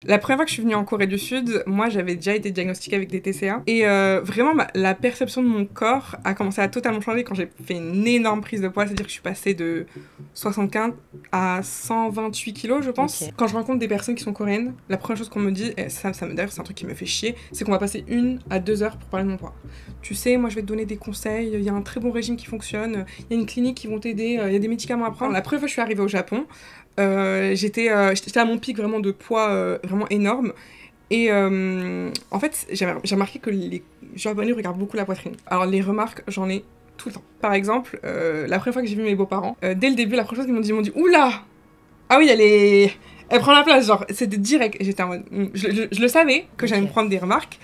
La première fois que je suis venue en Corée du Sud, moi j'avais déjà été diagnostiquée avec des TCA. Et vraiment, la perception de mon corps a commencé à totalement changer quand j'ai fait une énorme prise de poids. C'est-à-dire que je suis passée de 75 à 128 kilos, je pense. Ok. Quand je rencontre des personnes qui sont coréennes, la première chose qu'on me dit, et d'ailleurs c'est un truc qui me fait chier, c'est qu'on va passer 1 à 2 heures pour parler de mon poids. Tu sais, moi je vais te donner des conseils, il y a un très bon régime qui fonctionne, il y a une clinique qui vont t'aider, il y a des médicaments à prendre. La première fois que je suis arrivée au Japon, j'étais à mon pic vraiment de poids vraiment énorme. Et en fait, j'ai remarqué que les Japonais regardent beaucoup la poitrine. Alors les remarques, j'en ai tout le temps. Par exemple, la première fois que j'ai vu mes beaux-parents, dès le début, la première chose qu'ils m'ont dit oula, ah oui, elle prend la place, genre c'était direct. Et j'étais en mode, je le savais que j'allais me prendre des remarques,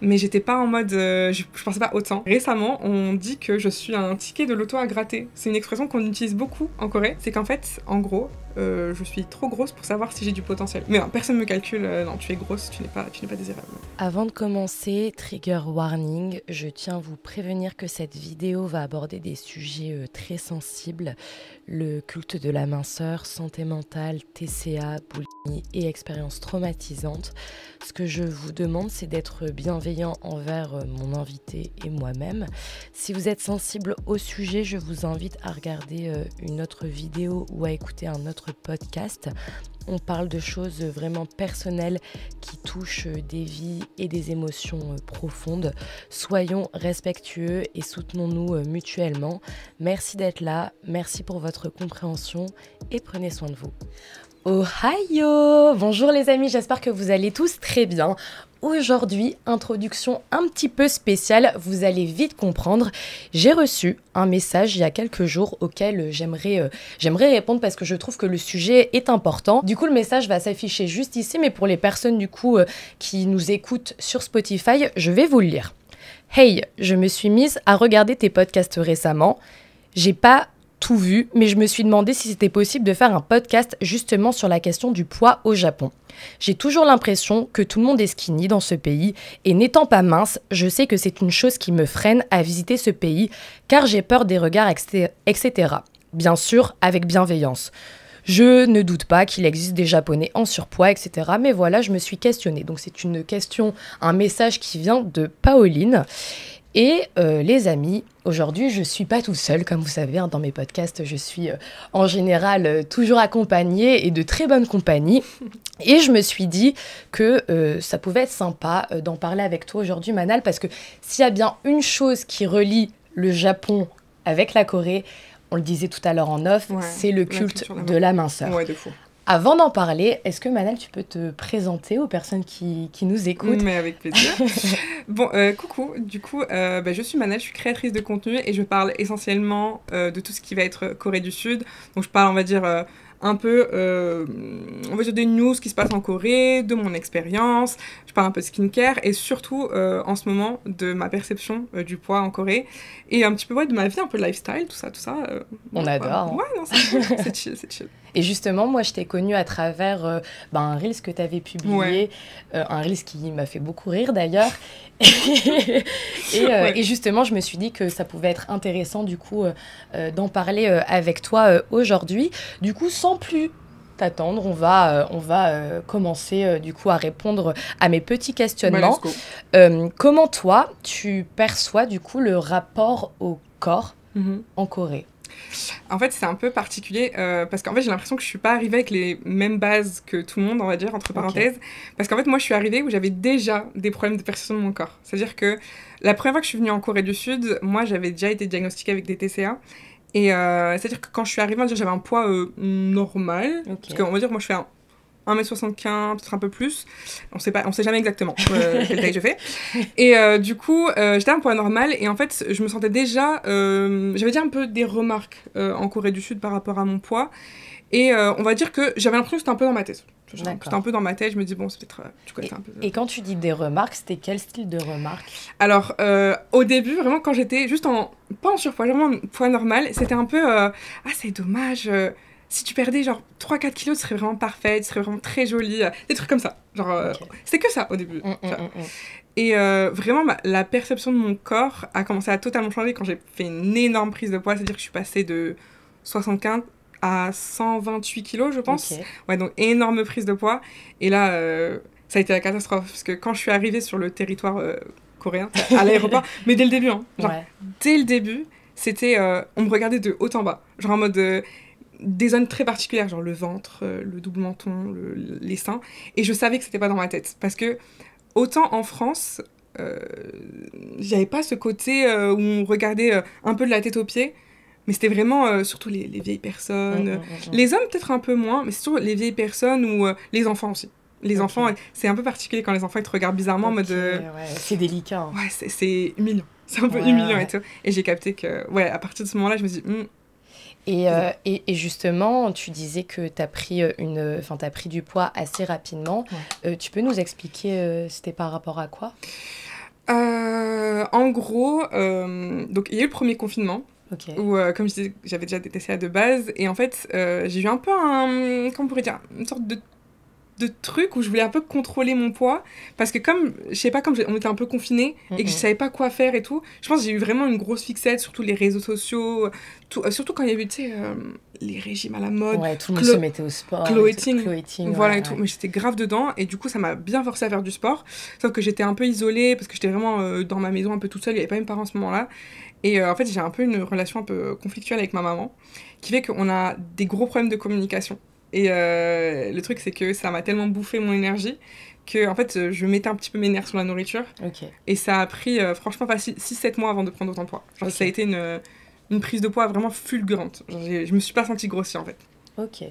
mais j'étais pas en mode, je pensais pas autant. Récemment, on dit que je suis un ticket de loto à gratter. C'est une expression qu'on utilise beaucoup en Corée. C'est qu'en fait, en gros, je suis trop grosse pour savoir si j'ai du potentiel. Mais non, personne me calcule, non, tu es grosse, tu n'es pas désirable. Avant de commencer, trigger warning, je tiens à vous prévenir que cette vidéo va aborder des sujets très sensibles, le culte de la minceur, santé mentale, TCA, boulimie et expériences traumatisantes. Ce que je vous demande, c'est d'être bienveillant envers mon invité et moi-même. Si vous êtes sensible au sujet, je vous invite à regarder une autre vidéo ou à écouter un autre podcast. On parle de choses vraiment personnelles qui touchent des vies et des émotions profondes. Soyons respectueux et soutenons-nous mutuellement. Merci d'être là, merci pour votre compréhension et prenez soin de vous. Ohio! Bonjour les amis, j'espère que vous allez tous très bien. Aujourd'hui, introduction un petit peu spéciale, vous allez vite comprendre. J'ai reçu un message il y a quelques jours auquel j'aimerais répondre parce que je trouve que le sujet est important. Du coup, le message va s'afficher juste ici, mais pour les personnes du coup qui nous écoutent sur Spotify, je vais vous le lire. Hey, je me suis mise à regarder tes podcasts récemment. J'ai pas tout vu, mais je me suis demandé si c'était possible de faire un podcast justement sur la question du poids au Japon. J'ai toujours l'impression que tout le monde est skinny dans ce pays, et n'étant pas mince, je sais que c'est une chose qui me freine à visiter ce pays, car j'ai peur des regards, etc. Bien sûr, avec bienveillance. Je ne doute pas qu'il existe des Japonais en surpoids, etc. Mais voilà, je me suis questionnée. Donc c'est une question, un message qui vient de Pauline. Et les amis, aujourd'hui, je ne suis pas toute seule, comme vous savez, dans mes podcasts, je suis en général toujours accompagnée et de très bonne compagnie. Et je me suis dit que ça pouvait être sympa d'en parler avec toi aujourd'hui, Manal, parce que s'il y a bien une chose qui relie le Japon avec la Corée, on le disait tout à l'heure en off, c'est le culte de la minceur. Ouais, de fou. Avant d'en parler, est-ce que Manal, tu peux te présenter aux personnes qui nous écoutent ? Mais avec plaisir. Bon, coucou, du coup, je suis Manal, je suis créatrice de contenu et je parle essentiellement de tout ce qui va être Corée du Sud. Donc je parle, on va dire, un peu on va dire des news qui se passent en Corée, de mon expérience, je parle un peu de skincare et surtout en ce moment de ma perception du poids en Corée et un petit peu de ma vie, un peu de lifestyle, tout ça. On adore. Ouais, non, c'est cool, c'est chill, c'est chill. Et justement, moi, je t'ai connue à travers un Reels que tu avais publié, un Reels qui m'a fait beaucoup rire d'ailleurs. Et justement, je me suis dit que ça pouvait être intéressant du coup d'en parler avec toi aujourd'hui. Du coup, sans plus t'attendre, on va commencer du coup à répondre à mes petits questionnements. Comment toi, tu perçois du coup le rapport au corps en Corée ? En fait, c'est un peu particulier parce qu'en fait, j'ai l'impression que je suis pas arrivée avec les mêmes bases que tout le monde, on va dire, entre parenthèses. Okay. Parce qu'en fait, moi, je suis arrivée où j'avais déjà des problèmes de perception de mon corps. C'est-à-dire que la première fois que je suis venue en Corée du Sud, moi, j'avais déjà été diagnostiquée avec des TCA. Et c'est-à-dire que quand je suis arrivée, j'avais un poids normal. Okay. Parce qu'on va dire, moi, je fais 1m75, peut-être un peu plus. On sait jamais exactement quelle taille je fais. Et du coup, j'étais à un poids normal. Et en fait, je me sentais déjà... j'avais déjà un peu des remarques en Corée du Sud par rapport à mon poids. Et on va dire que j'avais l'impression que c'était un peu dans ma tête. C'était un peu dans ma tête. Je me dis, bon, c'est peut-être... tu connais un peu... Et quand tu dis des remarques, c'était quel style de remarques ? Alors, au début, vraiment, quand j'étais juste pas en surpoids, vraiment en poids normal, c'était un peu... ah, c'est dommage... si tu perdais genre 3-4 kilos, tu serais vraiment parfaite, tu serais vraiment très jolie, des trucs comme ça. Genre, c'était que ça au début. Et vraiment, la perception de mon corps a commencé à totalement changer quand j'ai fait une énorme prise de poids, c'est-à-dire que je suis passée de 75 à 128 kilos, je pense. Ok. Ouais, donc énorme prise de poids. Et là, ça a été la catastrophe. Parce que quand je suis arrivée sur le territoire coréen, à l'aéroport, mais dès le début, hein, genre, Ouais. dès le début, c'était... on me regardait de haut en bas. Genre en mode... des zones très particulières, genre le ventre, le double menton, les seins. Et je savais que c'était pas dans ma tête. Parce que, autant en France, j'avais pas ce côté où on regardait un peu de la tête aux pieds. Mais c'était vraiment surtout les vieilles personnes. Les hommes, peut-être un peu moins, mais c'est surtout les vieilles personnes ou les enfants aussi. Les Ok. enfants, c'est un peu particulier quand les enfants ils te regardent bizarrement en mode. Ok, ouais, c'est délicat. Hein. Ouais, c'est humiliant. C'est un peu Ouais, humiliant ouais. et tout. Et j'ai capté que, ouais, à partir de ce moment-là, je me suis dit, Et justement, tu disais que tu as pris, t'as pris du poids assez rapidement. Tu peux nous expliquer c'était par rapport à quoi? En gros, donc il y a eu le premier confinement. Ok. Où, comme je disais, j'avais déjà des TCA de base. Et en fait, j'ai eu un peu comment on pourrait dire, une sorte de truc où je voulais un peu contrôler mon poids. Parce que comme, je sais pas, on était un peu confinés et que je savais pas quoi faire et tout, je pense que j'ai eu vraiment une grosse fixette sur tous les réseaux sociaux. Surtout quand il y a eu, tu sais, les régimes à la mode. Ouais, tout le monde se mettait au sport. Cloeting. Voilà ouais, et tout. Mais j'étais grave dedans. Et du coup, ça m'a bien forcé à faire du sport. Sauf que j'étais un peu isolée parce que j'étais vraiment dans ma maison un peu toute seule. Il y avait pas mes parents à ce moment-là. Et en fait, j'ai un peu une relation un peu conflictuelle avec ma maman, qui fait qu'on a des gros problèmes de communication. Et le truc, c'est que ça m'a tellement bouffé mon énergie que en fait, je mettais un petit peu mes nerfs sur la nourriture. Ok. Et ça a pris, franchement, facile 6-7 mois avant de prendre autant de poids. Genre, Ok. ça a été une prise de poids vraiment fulgurante. Genre, je me suis pas sentie grossière, en fait. Ok.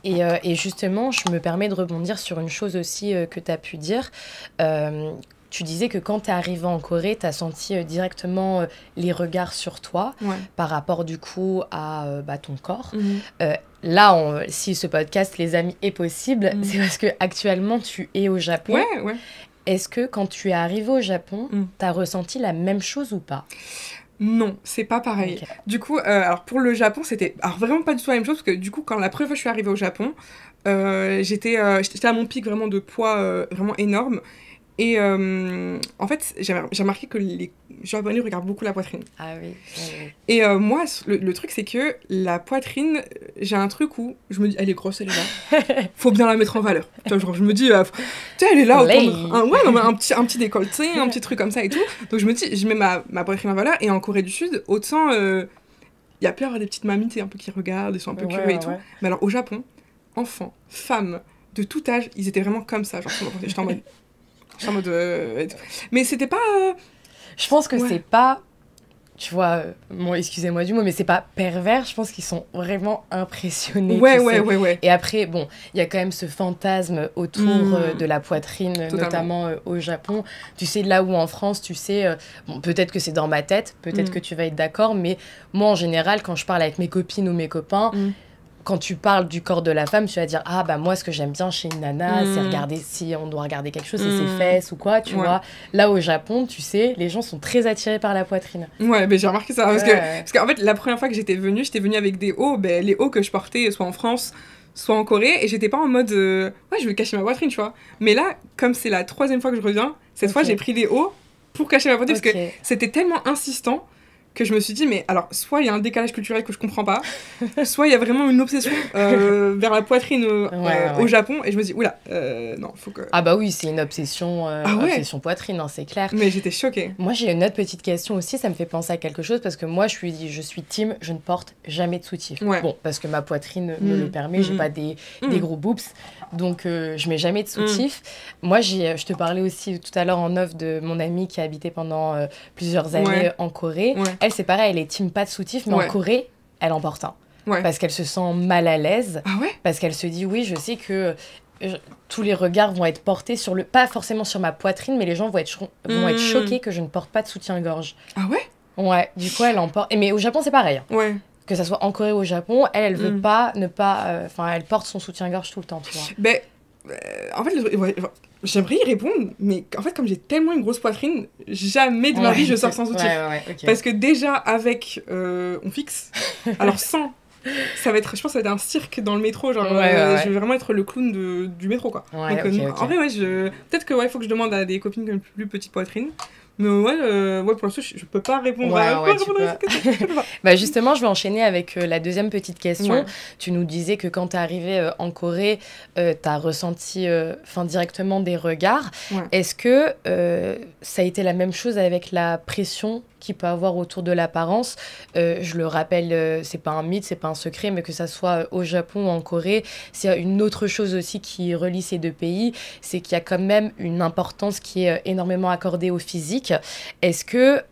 Et justement, je me permets de rebondir sur une chose aussi que tu as pu dire. Tu disais que quand tu es arrivée en Corée, tu as senti directement les regards sur toi Ouais. par rapport du coup à ton corps. Là, si ce podcast, les amis, est possible, c'est parce que actuellement tu es au Japon. Ouais, ouais. Est-ce que quand tu es arrivée au Japon, tu as ressenti la même chose ou pas? Non, c'est pas pareil. Ok. Du coup, alors pour le Japon, c'était alors vraiment pas du tout la même chose, parce que du coup, quand la première fois que je suis arrivée au Japon, j'étais à mon pic vraiment de poids vraiment énorme. Et en fait, j'ai remarqué que les Japonais regardent beaucoup la poitrine. Ah oui. Oui. Et moi, le truc, c'est que la poitrine, j'ai un truc où je me dis, elle est grosse, elle est là. Faut bien la mettre en valeur. Tu vois, genre, je me dis, tu sais, elle est là, autant ouais, non, mais un petit décolleté, un petit truc comme ça et tout. Donc je me dis, je mets ma poitrine en valeur. Et en Corée du Sud, autant, il y a pu y avoir des petites mamies, tu sais, un peu qui regardent, ils sont un peu curieux et tout. Mais alors, au Japon, enfants, femmes, de tout âge, ils étaient vraiment comme ça. Genre, j'étais en mode... mais c'était pas... Je pense que c'est pas... Tu vois, bon, excusez-moi du mot, mais c'est pas pervers. Je pense qu'ils sont vraiment impressionnés. Ouais. Et après, bon, il y a quand même ce fantasme autour de la poitrine, Totalement. notamment au Japon. Tu sais, là où en France, tu sais, bon, peut-être que c'est dans ma tête, peut-être que tu vas être d'accord, mais moi, en général, quand je parle avec mes copines ou mes copains, quand tu parles du corps de la femme, tu vas dire ah bah moi ce que j'aime bien chez une nana, c'est regarder si on doit regarder quelque chose, c'est ses fesses ou quoi, tu vois. Là au Japon, tu sais, les gens sont très attirés par la poitrine. Ouais, mais j'ai remarqué ça parce qu'en fait la première fois que j'étais venue avec des hauts, les hauts que je portais soit en France, soit en Corée, et j'étais pas en mode ouais je veux cacher ma poitrine, tu vois. Mais là, comme c'est la 3e fois que je reviens, cette fois j'ai pris des hauts pour cacher ma poitrine parce que c'était tellement insistant que je me suis dit, mais alors, soit il y a un décalage culturel que je comprends pas, soit il y a vraiment une obsession vers la poitrine au Japon, et je me dis, oula, non, faut que... Ah bah oui, c'est une obsession, obsession poitrine, hein, c'est clair. Mais j'étais choquée. Moi, j'ai une autre petite question aussi, ça me fait penser à quelque chose, parce que moi, je suis team, je ne porte jamais de soutif. Ouais. Bon, parce que ma poitrine me le permet, j'ai pas des gros boobs, donc je mets jamais de soutif. Moi, je te parlais aussi tout à l'heure en off de mon amie qui a habité pendant plusieurs années en Corée. Elle, c'est pareil, elle est team pas de soutif, mais en Corée, elle en porte un. Parce qu'elle se sent mal à l'aise. Ah ouais? Parce qu'elle se dit, oui, je sais que tous les regards vont être portés sur pas forcément sur ma poitrine, mais les gens vont être choqués que je ne porte pas de soutien-gorge. Ah ouais? Ouais, du coup, elle en porte. Mais au Japon, c'est pareil. Hein. Ouais. Que ça soit en Corée ou au Japon, elle veut pas elle porte son soutien-gorge tout le temps, tu vois. Ben, en fait, j'aimerais y répondre, mais en fait, comme j'ai tellement une grosse poitrine, jamais de ma vie je sors sans soutif. Okay. Parce que déjà, avec, on fixe. Alors, sans, ça va être, je pense que ça va être un cirque dans le métro. Genre, je vais vraiment être le clown du métro, quoi. Donc, okay. en vrai, peut-être que, il faut que je demande à des copines qui ont une plus petite poitrine. Mais ouais, pour l'instant, je peux pas répondre à cette question. Je peux pas. Bah justement, je vais enchaîner avec la deuxième petite question. Ouais. Tu nous disais que quand tu es arrivée en Corée, tu as ressenti directement des regards. Ouais. Est-ce que ça a été la même chose avec la pression qu'il peut avoir autour de l'apparence? Je le rappelle, c'est pas un mythe, c'est pas un secret, mais que ça soit au Japon ou en Corée, c'est une autre chose aussi qui relie ces deux pays, c'est qu'il y a quand même une importance qui est énormément accordée au physique. Est-ce que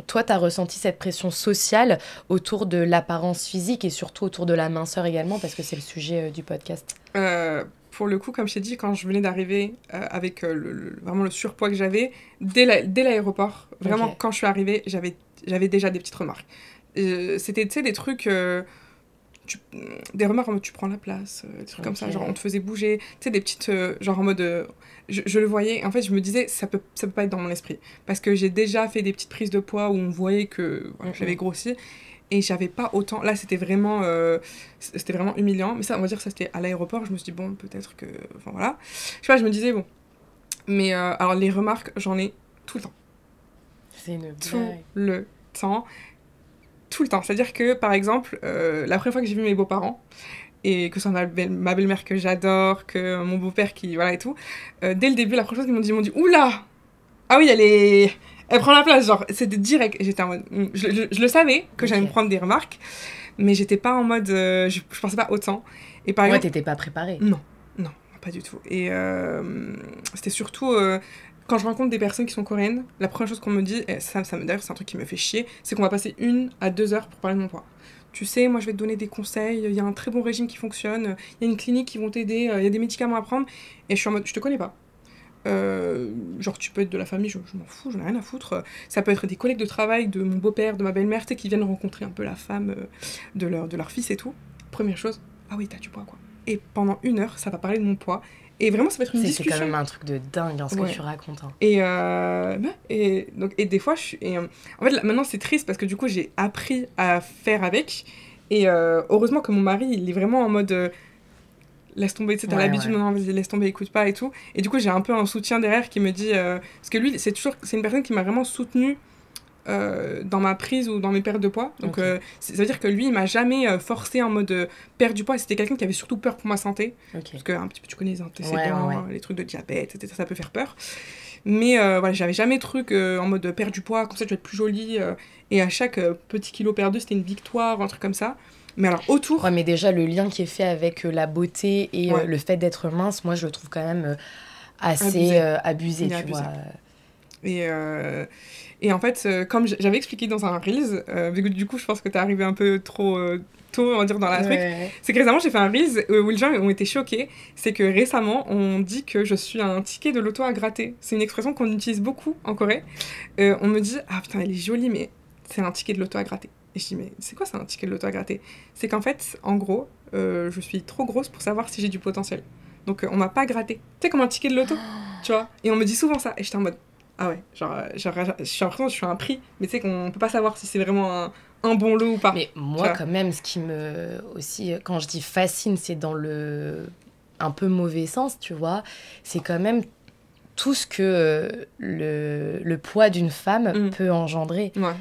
toi, tu as ressenti cette pression sociale autour de l'apparence physique et surtout autour de la minceur également, parce que c'est le sujet du podcast? Pour le coup, comme je t'ai dit, quand je venais d'arriver avec vraiment le surpoids que j'avais, dès l'aéroport, vraiment, Ok. quand je suis arrivée, j'avais déjà des petites remarques. C'était, tu sais, des trucs... des remarques en mode tu prends la place, des trucs comme ça, Ok. genre on te faisait bouger, tu sais, des petites... genre en mode... je le voyais, en fait, je me disais, ça peut pas être dans mon esprit. Parce que j'ai déjà fait des petites prises de poids où on voyait que voilà, j'avais grossi. Et j'avais pas autant... Là, c'était vraiment humiliant. Mais ça, on va dire, ça, c'était à l'aéroport. Je me suis dit, bon, peut-être que... Enfin, voilà. Je sais pas, je me disais, bon. Mais alors, les remarques, j'en ai tout le temps. C'est une Tout blague. le temps. Tout le temps. C'est-à-dire que, par exemple, la première fois que j'ai vu mes beaux-parents, et que ce soit ma belle-mère que j'adore, que mon beau-père qui... Voilà et tout, dès le début, la première chose qu'ils m'ont dit, oula! Ah oui, elle prend la place, genre, c'était direct. J'étais en mode... Je le savais que j'allais me prendre des remarques, mais j'étais pas en mode... je pensais pas autant. Et par exemple... t'étais pas préparée. Non, pas du tout. Et c'était surtout... quand je rencontre des personnes qui sont coréennes, la première chose qu'on me dit, et ça d'ailleurs, c'est un truc qui me fait chier, c'est qu'on va passer 1 à 2 heures pour parler de mon poids. Tu sais, moi je vais te donner des conseils, il y a un très bon régime qui fonctionne, il y a une clinique qui vont t'aider, il y a des médicaments à prendre. Et je suis en mode, je te connais pas. Genre tu peux être de la famille, je m'en fous, j'en ai rien à foutre. Ça peut être des collègues de travail, de mon beau-père, de ma belle-mère, tu sais, qui viennent rencontrer un peu la femme de leur fils et tout. Première chose, ah oui, t'as du poids quoi. Et pendant 1 heure, ça va parler de mon poids. Et vraiment, ça va être une discussion. C'est quand même un truc de dingue, ce que tu racontes. Hein. Et des fois, en fait, là, maintenant, c'est triste parce que du coup, j'ai appris à faire avec. Et heureusement que mon mari, il est vraiment en mode... laisse tomber, tu sais, t'as l'habitude, maintenant, vas-y, laisse tomber, écoute pas et tout. Et du coup, j'ai un peu un soutien derrière qui me dit... parce que lui, c'est une personne qui m'a vraiment soutenue dans ma prise ou dans mes pertes de poids. Donc, ça veut dire que lui, il m'a jamais forcé en mode perdre du poids. C'était quelqu'un qui avait surtout peur pour ma santé. Parce que, un petit peu, tu connais les antécédents, les trucs de diabète, etc. Ça peut faire peur. Mais voilà, j'avais jamais de truc en mode perdre du poids, comme ça tu vas être plus jolie. Et à chaque petit kilo perdu, c'était une victoire, un truc comme ça. Mais alors, autour... Ouais, mais déjà, le lien qui est fait avec la beauté et le fait d'être mince, moi, je le trouve quand même assez abusé, tu vois. Et en fait, comme j'avais expliqué dans un Reels, vu que du coup, je pense que t'es arrivé un peu trop tôt, on va dire, dans la truc, c'est que récemment, j'ai fait un Reels où les gens ont été choqués. C'est que récemment, on dit que je suis un ticket de l'auto à gratter. C'est une expression qu'on utilise beaucoup en Corée. On me dit, ah putain, elle est jolie, mais c'est un ticket de l'auto à gratter. Et je dis, mais c'est quoi ça, un ticket de l'auto à gratter? C'est qu'en fait, en gros, je suis trop grosse pour savoir si j'ai du potentiel. Donc, on m'a pas gratté. Tu sais, comme un ticket de l'auto, tu vois. Et on me dit souvent ça. Et j'étais en mode, ah ouais, genre j'ai l'impression que je suis un prix, mais tu sais qu'on peut pas savoir si c'est vraiment un bon lot ou pas. Mais moi, quand même, ce qui me... aussi, quand je dis fascine, c'est dans le... un peu mauvais sens, tu vois. C'est quand même tout ce que le poids d'une femme peut engendrer. Ouais.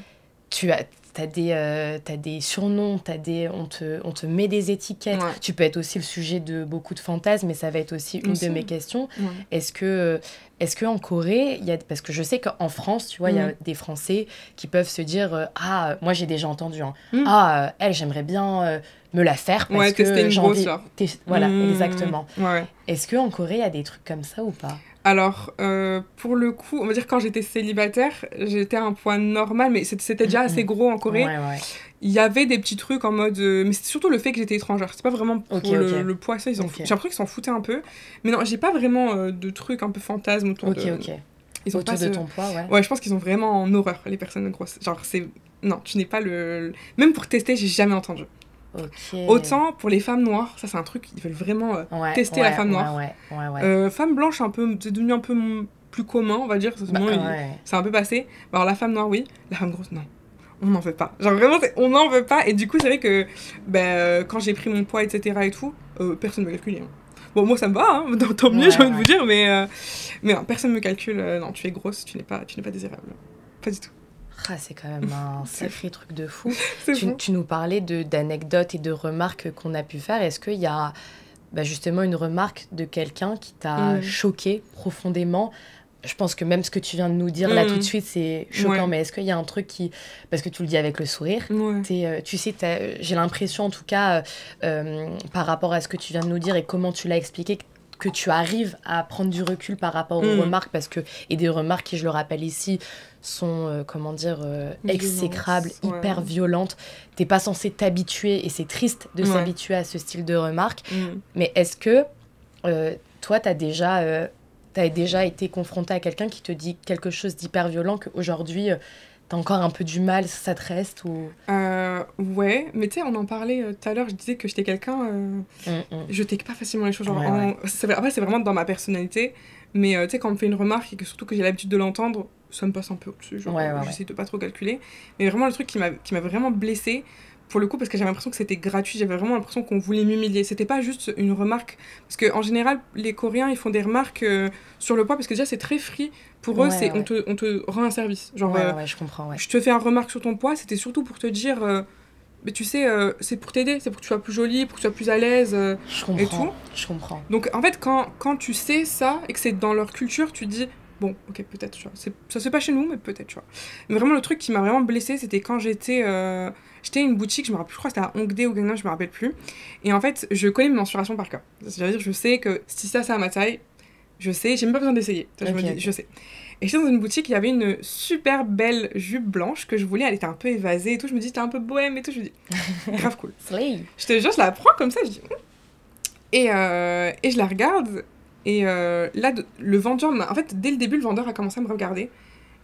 T'as des surnoms, on te met des étiquettes. Ouais. Tu peux être aussi le sujet de beaucoup de fantasmes, mais ça va être aussi une de mes questions. Ouais. Est-ce que en Corée, parce que je sais qu'en France, tu vois, il y a des Français qui peuvent se dire ah, moi j'ai déjà entendu, hein, elle, j'aimerais bien me la faire parce que j'ai envie. Voilà, exactement. Ouais. Est-ce qu'en Corée, il y a des trucs comme ça ou pas? Alors, pour le coup, on va dire quand j'étais célibataire, j'étais à un poids normal, mais c'était déjà assez gros en Corée. Ouais. Il y avait des petits trucs en mode... mais c'était surtout le fait que j'étais étrangère. C'est pas vraiment pour le poids, ça, j'ai l'impression qu'ils s'en foutaient un peu. Mais non, j'ai pas vraiment de trucs un peu fantasmes autour de... Ils ont autour de ton poids, ouais. Ouais, je pense qu'ils ont vraiment en horreur, les personnes grosses. Genre, c'est... Non, tu n'es pas le... Même pour tester, j'ai jamais entendu. Autant pour les femmes noires, ça c'est un truc, ils veulent vraiment tester la femme noire. Femme blanche, c'est devenu un peu plus commun, on va dire. C'est un peu passé. Alors la femme noire, oui. La femme grosse, non. On n'en veut pas. Genre vraiment, on n'en veut pas. Et du coup, c'est vrai que quand j'ai pris mon poids, etc. et tout, personne ne m'a calculé. Hein. Bon, moi ça me va, hein. Tant mieux, j'ai envie de vous dire, Mais non, personne me calcule, non, tu es grosse, tu n'es pas désirable. Pas du tout. Ah, c'est quand même un sacré truc de fou. Fou. Tu nous parlais d'anecdotes et de remarques qu'on a pu faire. Est-ce qu'il y a justement une remarque de quelqu'un qui t'a choqué profondément? Je pense que même ce que tu viens de nous dire là tout de suite, c'est choquant. Mais est-ce qu'il y a un truc qui... Parce que tu le dis avec le sourire. Tu sais, j'ai l'impression en tout cas, par rapport à ce que tu viens de nous dire et comment tu l'as expliqué, que tu arrives à prendre du recul par rapport aux remarques, et des remarques qui, je le rappelle ici, sont, exécrables, hyper violentes. T'es pas censé t'habituer, et c'est triste de s'habituer à ce style de remarques. Mais est-ce que toi, t'as déjà été confronté à quelqu'un qui te dit quelque chose d'hyper violent qu'aujourd'hui, t'as encore un peu du mal, ça te reste ou... Ouais, mais tu sais, on en parlait tout à l'heure, je disais que j'étais quelqu'un... Je take pas facilement les choses. Genre, après, c'est vraiment dans ma personnalité, mais tu sais, quand on me fait une remarque et que surtout que j'ai l'habitude de l'entendre, ça me passe un peu au-dessus. Genre, j'essaie de pas trop calculer. Mais vraiment, le truc qui m'a vraiment blessée, pour le coup, parce que j'avais l'impression que c'était gratuit, j'avais vraiment l'impression qu'on voulait m'humilier. C'était pas juste une remarque, parce qu'en général, les Coréens, ils font des remarques sur le poids, parce que déjà, c'est très free. Pour eux, on te rend un service. Genre, je comprends, je te fais une remarque sur ton poids, c'était surtout pour te dire, mais tu sais, c'est pour t'aider, c'est pour que tu sois plus jolie, pour que tu sois plus à l'aise, et tout. Je comprends. Donc, en fait, quand tu sais ça, et que c'est dans leur culture, tu te dis... Bon, ok, peut-être, tu vois. Ça se fait pas chez nous, mais peut-être, tu vois. Mais vraiment, le truc qui m'a vraiment blessée, c'était quand j'étais à une boutique, je me rappelle plus, je crois que c'était à Hongdae ou Gangnam, je me rappelle plus. Et en fait, je connais mes mensurations par cœur. C'est-à-dire, je sais que si ça, c'est à ma taille, je sais, j'ai même pas besoin d'essayer. Je me dis, je sais. Et j'étais dans une boutique, il y avait une super belle jupe blanche que je voulais, elle était un peu évasée et tout. Je me dis, t'es un peu bohème et tout. Je me dis, grave cool. Je te jure, je la prends comme ça, je dis. Et je la regarde. Et là, le vendeur, en fait, dès le début, le vendeur a commencé à me regarder.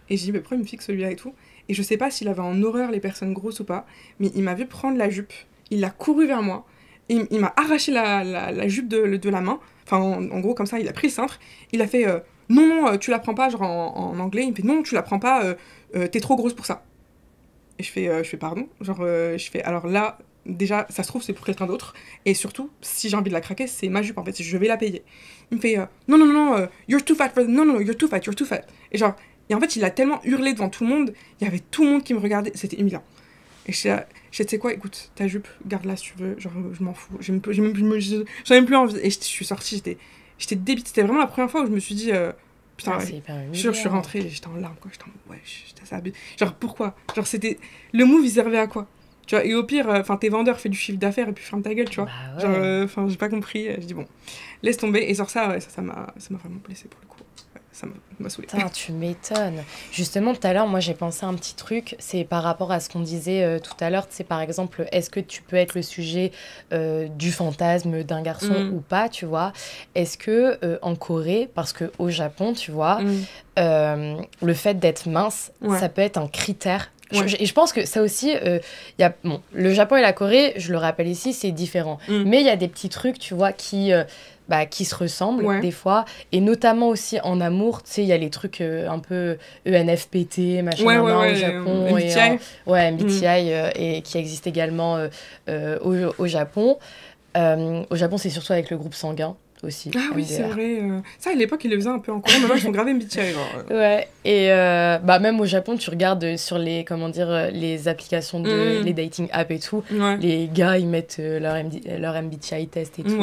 Et j'ai dit, mais pourquoi il me fixe celui-là et tout? Et je sais pas s'il avait en horreur les personnes grosses ou pas, mais il m'a vu prendre la jupe, il a couru vers moi, et il m'a arraché la jupe de la main. Enfin, en gros, comme ça, il a pris le cintre, il a fait non, tu la prends pas, genre en anglais, il me fait non, tu la prends pas, t'es trop grosse pour ça. Et je fais pardon, genre, je fais alors là. Déjà, ça se trouve, c'est pour quelqu'un d'autre. Et surtout, si j'ai envie de la craquer, c'est ma jupe, en fait. Je vais la payer. Il me fait non, you're too fat for this. Non, you're too fat. Et genre, en fait, il a tellement hurlé devant tout le monde. Il y avait tout le monde qui me regardait. C'était humiliant. Et je sais, tu sais quoi, écoute, ta jupe, garde-la si tu veux. Genre, je m'en fous. J'en ai même plus envie. Et je suis sortie, j'étais débite. C'était vraiment la première fois où je me suis dit... putain, je suis rentrée, j'étais en larmes, quoi. J'étais en ouais, j'étais assez abusée. Genre, pourquoi? Genre, c'était... Le move, il servait à quoi? Tu vois, et au pire, t'es vendeur, fais du chiffre d'affaires et puis ferme ta gueule, tu vois. Genre, j'ai pas compris. Je dis bon, laisse tomber. Et sur ça, ça m'a vraiment blessée pour le coup. Ça m'a saoulée. Putain, tu m'étonnes. Justement, tout à l'heure, moi, j'ai pensé à un petit truc. C'est par rapport à ce qu'on disait tout à l'heure. C'est par exemple, est-ce que tu peux être le sujet du fantasme d'un garçon ou pas, tu vois? Est-ce que en Corée, parce qu'au Japon, tu vois, le fait d'être mince, ça peut être un critère. Et je pense que ça aussi, le Japon et la Corée, je le rappelle ici, c'est différent. Mais il y a des petits trucs, tu vois, qui se ressemblent des fois. Et notamment aussi en amour, tu sais, il y a les trucs un peu ENFPT, machin, au Japon. MBTI. MBTI, et qui existe également au Japon. Au Japon, c'est surtout avec le groupe sanguin. Aussi, ah oui, c'est vrai. Ça, à l'époque, ils le faisaient un peu en Corée. Maintenant, ils sont gravés MBTI. Ouais, et même au Japon, tu regardes sur les, les applications, les dating apps et tout, les gars, ils mettent leur MBTI test et tout.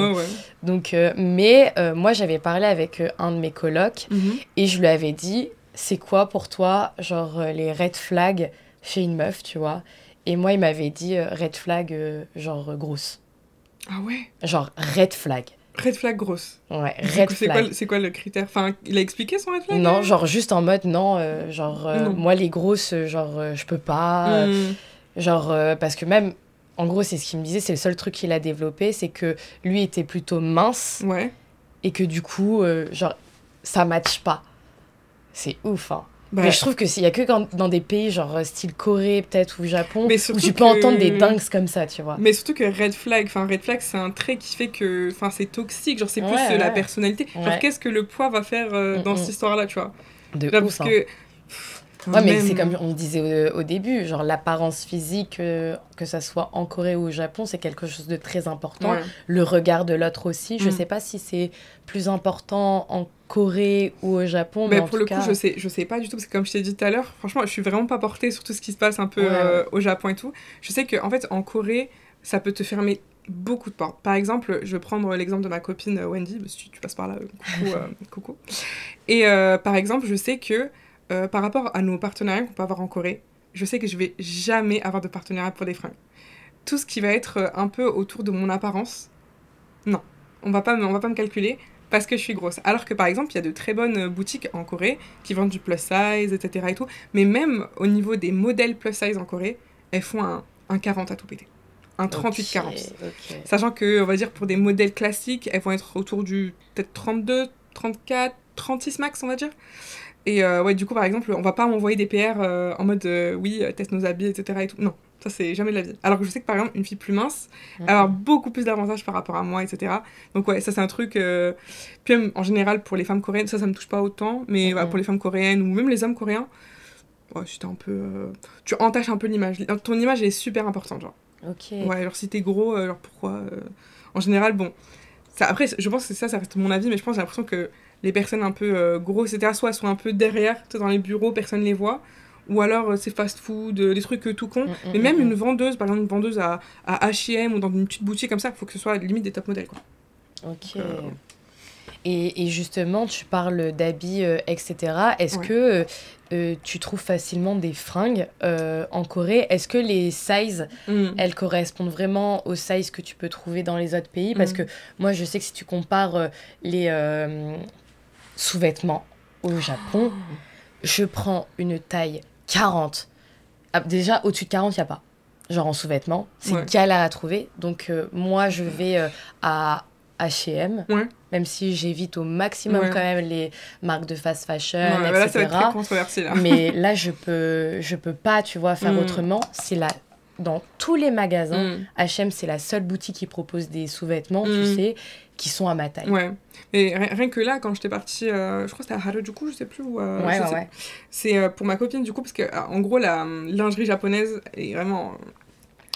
Donc, moi, j'avais parlé avec un de mes colocs et je lui avais dit, c'est quoi pour toi, genre, les red flags chez une meuf, tu vois? Et moi, il m'avait dit red flag, genre, grosse. Ah ouais? Genre, red flag. Red flag grosse. Ouais, red flag. C'est quoi le critère? Enfin, il a expliqué son red flag? Non, genre juste en mode, non, moi les grosses, je peux pas. Parce que même, en gros, c'est ce qu'il me disait, c'est le seul truc qu'il a développé, c'est que lui était plutôt mince. Ouais. Et que du coup, ça matche pas. C'est ouf, hein. Mais je trouve qu'il y a que dans des pays genre style Corée peut-être ou Japon où tu peux entendre des dingues comme ça, tu vois. Mais surtout que red flag c'est un trait qui fait que c'est toxique, genre c'est plus la personnalité. Genre qu'est-ce que le poids va faire dans cette histoire-là, tu vois. De genre, ouf, parce que Ouais, mais c'est comme on disait au début, genre l'apparence physique, que ça soit en Corée ou au Japon, c'est quelque chose de très important. Ouais. Le regard de l'autre aussi. Je sais pas si c'est plus important en Corée ou au Japon, mais en pour tout le cas... coup, je sais pas du tout, parce que comme je t'ai dit tout à l'heure, franchement, je suis vraiment pas portée sur tout ce qui se passe un peu au Japon et tout. Je sais qu'en fait, en Corée, ça peut te fermer beaucoup de portes. Par exemple, je vais prendre l'exemple de ma copine Wendy, si tu passes par là, coucou. Et par exemple, je sais que par rapport à nos partenariats qu'on peut avoir en Corée, je sais que je vais jamais avoir de partenariat pour des fringues. Tout ce qui va être un peu autour de mon apparence, non, on va pas me calculer parce que je suis grosse. Alors que par exemple, il y a de très bonnes boutiques en Corée qui vendent du plus size, etc. et tout. Mais même au niveau des modèles plus size en Corée, elles font un 40 à tout péter. Un 38-40. Okay. Sachant que, on va dire, pour des modèles classiques, elles vont être autour du peut-être 32, 34, 36 max, on va dire. Et ouais, du coup, par exemple, on va pas m'envoyer des PR en mode oui, teste nos habits, etc. et tout. Non, ça c'est jamais de la vie. Alors que je sais que par exemple, une fille plus mince, elle va avoir beaucoup plus d'avantages par rapport à moi, etc. Donc ouais, ça c'est un truc. Puis même, en général, pour les femmes coréennes, ça me touche pas autant, mais ouais, pour les femmes coréennes ou même les hommes coréens, ouais, c'était un peu. Tu entaches un peu l'image. Ton image est super importante, genre. Ok. Ouais, alors si t'es gros, alors pourquoi En général, bon. Ça, après, je pense que ça reste mon avis, mais je pense que j'ai l'impression que les personnes un peu grosses, etc., soit elles sont un peu derrière, dans les bureaux, personne ne les voit, ou alors c'est fast-food, des trucs tout cons. Mais même une vendeuse, par exemple une vendeuse à H&M ou dans une petite boutique comme ça, il faut que ce soit limite des top modèles, quoi. Ok. Et justement, tu parles d'habits, etc. Est-ce que tu trouves facilement des fringues en Corée? Est-ce que les sizes, elles correspondent vraiment aux sizes que tu peux trouver dans les autres pays? Parce que moi, je sais que si tu compares les sous-vêtements au Japon, je prends une taille 40. Ah, déjà, au-dessus de 40, il n'y a pas. Genre en sous-vêtements, c'est galère à trouver. Donc, moi, je vais à H&M, même si j'évite au maximum quand même les marques de fast fashion, etc. Là, ça va être très controversé, là. Mais là, je peux pas, tu vois, faire autrement. C'est là, dans tous les magasins, H&M, c'est la seule boutique qui propose des sous-vêtements, tu sais, qui sont à ma taille. Ouais. Et rien que là, quand j'étais partie, je crois que c'était à Harajuku, je sais plus où. Ouais. C'est pour ma copine, du coup, parce que en gros, la lingerie japonaise est vraiment.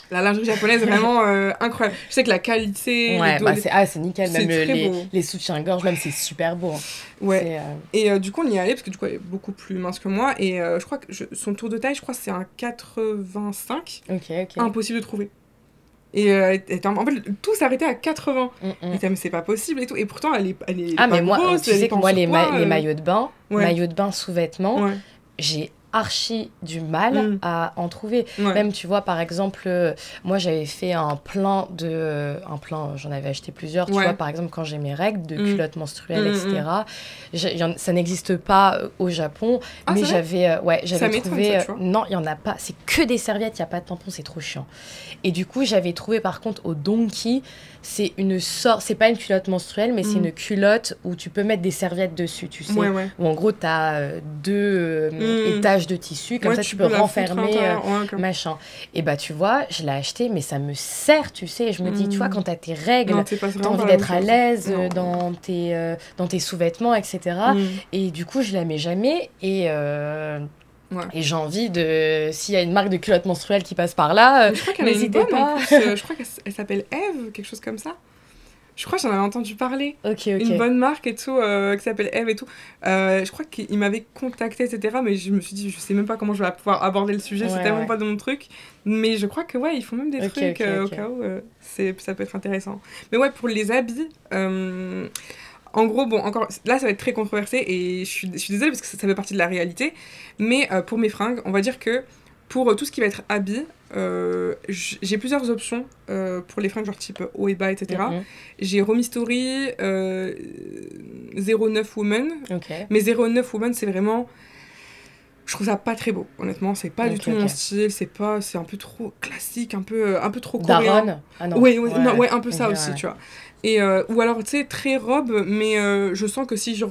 La lingerie japonaise est vraiment incroyable. Je sais que la qualité... Ouais, c'est nickel. Même les soutiens-gorge, même c'est super beau. Hein. Ouais. Et du coup, on y est allé, parce que du coup, elle est beaucoup plus mince que moi. Et je crois que son tour de taille, je crois que c'est un 85. Ok. Impossible de trouver. Et en fait, tout s'arrêtait à 80. Et mais c'est pas possible et tout. Et pourtant, elle est mais moi, grosse, tu sais que moi, les maillots de bain, sous-vêtements, j'ai archi du mal à en trouver. Même, tu vois, par exemple, moi, j'avais fait un plein, j'en avais acheté plusieurs, tu vois, par exemple, quand j'ai mes règles de culottes menstruelles, etc. Ça n'existe pas au Japon, mais j'avais trouvé... non, il n'y en a pas. C'est que des serviettes, il n'y a pas de tampons, c'est trop chiant. Et du coup, j'avais trouvé, par contre, au Donki, c'est pas une culotte menstruelle, mais c'est une culotte où tu peux mettre des serviettes dessus, tu sais. Où en gros, t'as deux étages de tissu, comme ça tu peux renfermer, machin. Et bah, tu vois, je l'ai acheté, mais ça me sert, tu sais. Je me dis, tu vois, quand t'as tes règles, t'as envie d'être à l'aise dans tes sous-vêtements, etc. Et du coup, je la mets jamais. Et j'ai envie de... S'il y a une marque de culotte menstruelle qui passe par là, n'hésitez pas. Je crois qu'elle s'appelle Eve, quelque chose comme ça. Je crois que j'en avais entendu parler. Ok. Une bonne marque et tout, qui s'appelle Eve et tout. Je crois qu'il m'avait contacté, etc. Mais je me suis dit, je sais même pas comment je vais pouvoir aborder le sujet. C'est tellement pas de mon truc. Mais je crois que, ils font même des trucs au cas où. Ça peut être intéressant. Mais ouais, pour les habits... En gros, bon, encore, là, ça va être très controversé et je suis désolée parce que ça fait partie de la réalité. Mais pour mes fringues, on va dire que pour tout ce qui va être habits, j'ai plusieurs options pour les fringues, genre type haut et bas, etc. J'ai Romy Story, 09 Woman. Mais 09 Woman, c'est vraiment... Je trouve ça pas très beau, honnêtement. C'est pas du tout mon style. C'est un peu trop classique, un peu trop coréen. Daron. Ah non. Ouais, un peu ça aussi, tu vois. Et, ou alors, tu sais, très robe, mais je sens que si je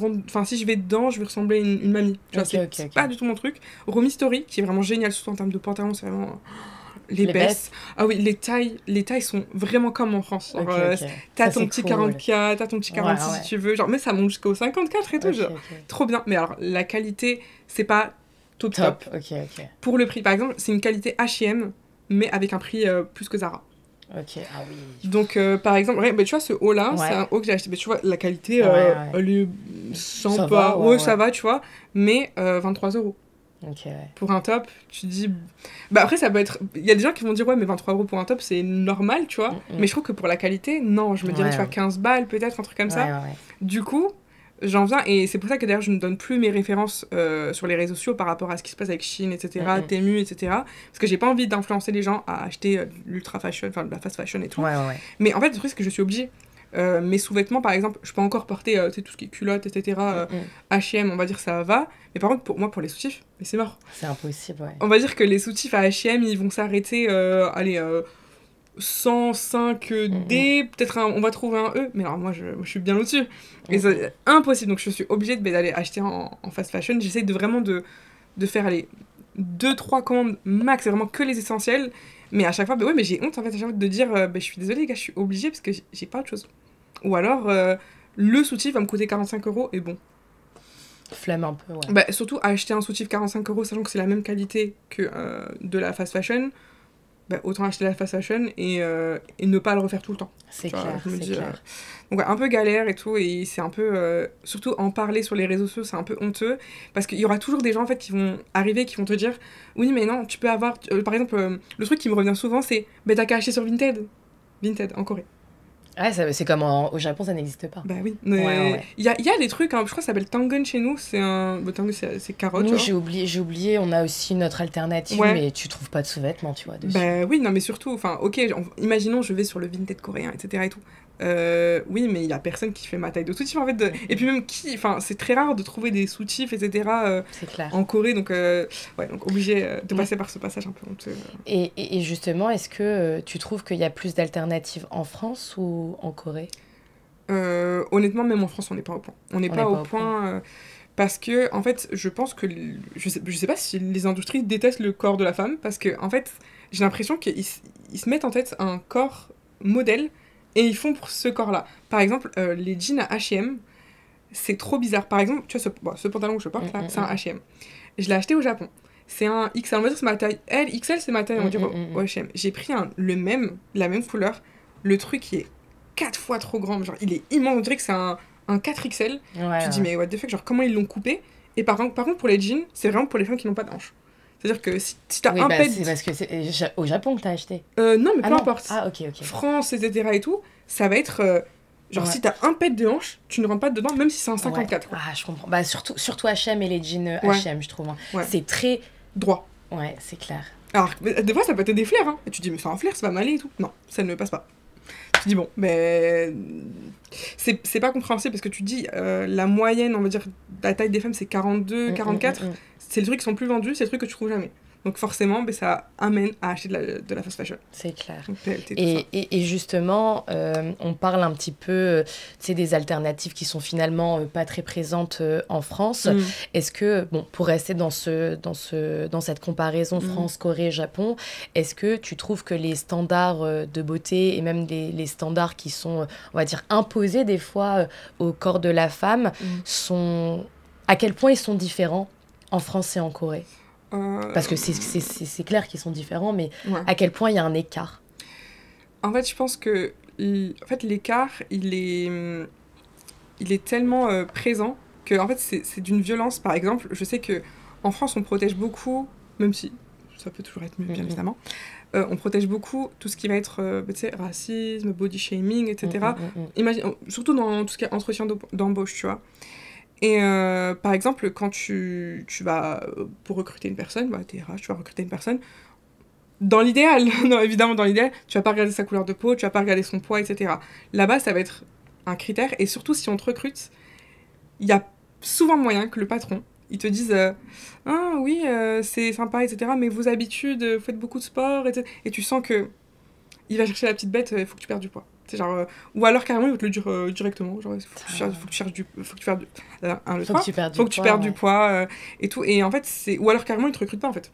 vais dedans, je vais ressembler à une mamie. Tu vois, c'est pas du tout mon truc. Romy Story, qui est vraiment génial, surtout en termes de pantalon, c'est vraiment... Les baisses. Ah oui, les tailles sont vraiment comme en France. T'as ton petit 44, t'as ton petit 46 si tu veux. Genre, mais ça monte jusqu'au 54 et tout. Trop bien. Mais alors, la qualité, c'est pas top. Ok. Pour le prix, par exemple, c'est une qualité H&M, mais avec un prix plus que Zara. Ok, ah oui. Donc, par exemple, tu vois, ce haut-là, Ouais. c'est un haut que j'ai acheté. Mais tu vois, la qualité, Ouais. elle est Ça sympa. va, ouais. Ça va, tu vois. Mais 23 €. Ok, ouais. Pour un top, tu te dis... Bah après, ça peut être... Il y a des gens qui vont dire, ouais, mais 23 € pour un top, c'est normal, tu vois. Mais je trouve que pour la qualité, non. Je me dirais, tu vois, 15 balles, peut-être, un truc comme ça. Ouais. Du coup, j'en viens... Et c'est pour ça que d'ailleurs, je ne donne plus mes références sur les réseaux sociaux par rapport à ce qui se passe avec Shein, etc., Temu, etc. Parce que j'ai pas envie d'influencer les gens à acheter l'ultra fashion, enfin, de la fast fashion et tout. Ouais. Mais en fait, le truc, c'est que je suis obligée. Mes sous-vêtements, par exemple, je peux encore porter tout ce qui est culottes, etc. H&M, on va dire ça va. Mais par contre, pour moi, pour les soutifs, mais c'est mort. C'est impossible, ouais. On va dire que les soutifs à H&M, ils vont s'arrêter, 105 D, peut-être on va trouver un E. Mais alors moi, je suis bien au-dessus. Et c'est impossible. Donc je suis obligée d'aller acheter en fast fashion. J'essaye vraiment de faire, 2-3 commandes max. C'est vraiment que les essentiels. Mais à chaque fois, mais j'ai honte en fait à chaque fois de dire je suis désolée les gars, je suis obligée parce que j'ai pas autre chose. Ou alors le soutif va me coûter 45 € et bon. Flemme un peu, ouais. Surtout acheter un soutif 45 € sachant que c'est la même qualité que de la fast fashion, autant acheter la fast fashion et ne pas le refaire tout le temps. C'est clair, c'est clair. Donc un peu galère et tout, et c'est un peu... surtout en parler sur les réseaux sociaux, c'est un peu honteux, parce qu'il y aura toujours des gens en fait qui vont arriver, qui vont te dire « Oui, mais non, tu peux avoir... par exemple, le truc qui me revient souvent, c'est « T'as qu'à acheter sur Vinted. » Vinted, en Corée. Ouais, c'est comme au Japon, ça n'existe pas. Bah oui. Il y a des trucs, je crois que ça s'appelle Tangun chez nous, c'est un... Tangun, c'est carotte. Nous, j'ai oublié, on a aussi notre alternative, mais tu trouves pas de sous-vêtements, tu vois, dessus. Bah oui, non, mais surtout, enfin, ok, imaginons, je vais sur le Vinted coréen, etc. et tout. Oui, mais il y a personne qui fait ma taille de soutif, en fait. Et puis même c'est très rare de trouver des soutifs, etc. C'est clair. En Corée, donc donc obligé de passer par ce passage un peu honteux. Et justement, est-ce que tu trouves qu'il y a plus d'alternatives en France ou en Corée ? Honnêtement, même en France, on n'est pas au point. On n'est pas au point parce que, en fait, je pense que... Je sais pas si les industries détestent le corps de la femme, parce que, en fait, j'ai l'impression qu'ils se mettent en tête un corps modèle et ils font pour ce corps-là. Par exemple, les jeans à H&M, c'est trop bizarre. Par exemple, tu vois, ce pantalon que je porte, là, c'est un H&M. Je l'ai acheté au Japon. C'est un XL, on va dire c'est ma taille. XL, c'est ma taille, on va dire au H&M. J'ai pris la même couleur. Le truc, il est 4 fois trop grand. Genre, il est immense. On dirait que c'est un 4XL. Tu te dis, mais what the fuck, genre, comment ils l'ont coupé ? Et par contre, pour les jeans, c'est vraiment pour les femmes qui n'ont pas de hanches. C'est-à-dire que si t'as un pet... c'est parce que c'est au Japon que t'as acheté. Non, mais peu importe. Ah, ok. France, etc. et tout, ça va être... si t'as un pet de hanche, tu ne rentres pas dedans, même si c'est un 54. Ouais. Ah, je comprends. Bah, surtout H&M et les jeans H&M, je trouve. Hein. Ouais. C'est très... droit. Ouais, c'est clair. Alors, des fois, ça peut être des flares. Hein. Et tu te dis, mais c'est un flair, ça va m'aller et tout. Non, ça ne passe pas. Tu te dis, bon, mais... C'est pas compréhensible parce que tu te dis, la moyenne, on va dire, la taille des femmes, c'est 42, 44. C'est le truc qui sont plus vendus, c'est le truc que tu trouves jamais. Donc forcément, ça amène à acheter de la fast fashion. C'est clair. Donc, et justement, on parle un petit peu des alternatives qui sont finalement pas très présentes en France. Est-ce que, pour rester dans cette comparaison France-Corée-Japon, est-ce que tu trouves que les standards de beauté et même les standards qui sont, on va dire, imposés des fois au corps de la femme sont... À quel point ils sont différents en France et en Corée ? Parce que c'est clair qu'ils sont différents, mais à quel point il y a un écart ? En fait, je pense que l'écart, il est tellement présent que en fait, c'est d'une violence. Par exemple, je sais qu'en France, on protège beaucoup, même si ça peut toujours être mieux, bien évidemment, on protège beaucoup tout ce qui va être racisme, body shaming, etc. Surtout dans tout ce qui est entretien d'embauche, tu vois. Et par exemple, quand tu vas, pour recruter une personne, t'es RH, tu vas recruter une personne, dans l'idéal, non évidemment dans l'idéal, tu vas pas regarder sa couleur de peau, tu vas pas regarder son poids, etc. Là-bas, ça va être un critère, et surtout si on te recrute, il y a souvent moyen que le patron, il te dise « Ah oui, c'est sympa, etc., mais vos habitudes, vous faites beaucoup de sport, etc. » Et tu sens que il va chercher la petite bête, il faut que tu perdes du poids. C'est genre, ou alors carrément il va te le dire directement, genre faut que tu perdes du poids et tout, et en fait ou alors carrément il te recrute pas en fait.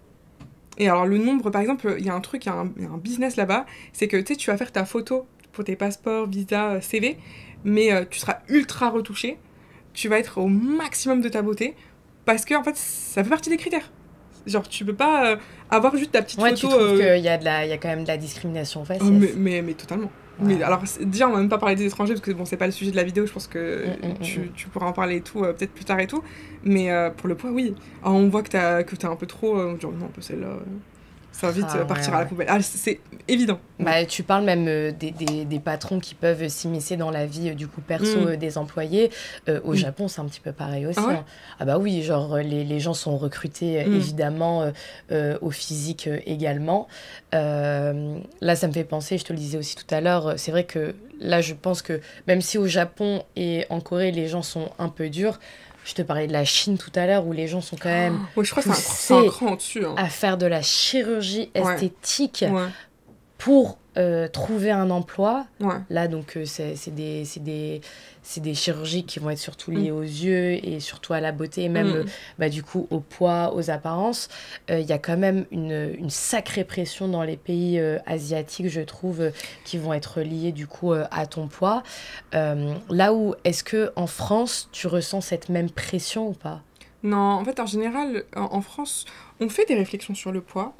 Et alors le nombre, par exemple, il y a un business là-bas, c'est que tu vas faire ta photo pour tes passeports, visa, CV, mais tu seras ultra retouché, tu vas être au maximum de ta beauté parce que en fait ça fait partie des critères. Genre, tu peux pas avoir juste ta petite Ouais, photo... tu trouves qu'il y a quand même de la discrimination faciès. mais totalement. Ouais. Mais alors, déjà, on va même pas parler des étrangers, parce que bon, c'est pas le sujet de la vidéo, je pense que tu pourras en parler et tout, peut-être plus tard et tout. Mais pour le poids, oui. Alors, on voit que t'as un peu trop... genre, non, un peu celle-là... ça va vite partir à la poubelle. Ah, c'est évident. Bah, tu parles même des patrons qui peuvent s'immiscer dans la vie du coup perso des employés. Au Japon, c'est un petit peu pareil aussi. Ah ouais, hein. Ah bah oui, genre les gens sont recrutés évidemment au physique également. Là, ça me fait penser, je te le disais aussi tout à l'heure, c'est vrai que là, je pense que même si au Japon et en Corée, les gens sont un peu durs, je te parlais de la Chine tout à l'heure où les gens sont quand même ouais, je crois que c'est un cran au-dessus. Hein. à faire de la chirurgie esthétique Ouais. pour trouver un emploi. Ouais. Là, donc, c'est des chirurgies qui vont être surtout liées aux yeux et surtout à la beauté, et même du coup au poids, aux apparences. Il y a quand même une sacrée pression dans les pays asiatiques, je trouve, qui vont être liés du coup à ton poids. Là où, est-ce que en France, tu ressens cette même pression ou pas? Non, en fait, en général, en France, on fait des réflexions sur le poids,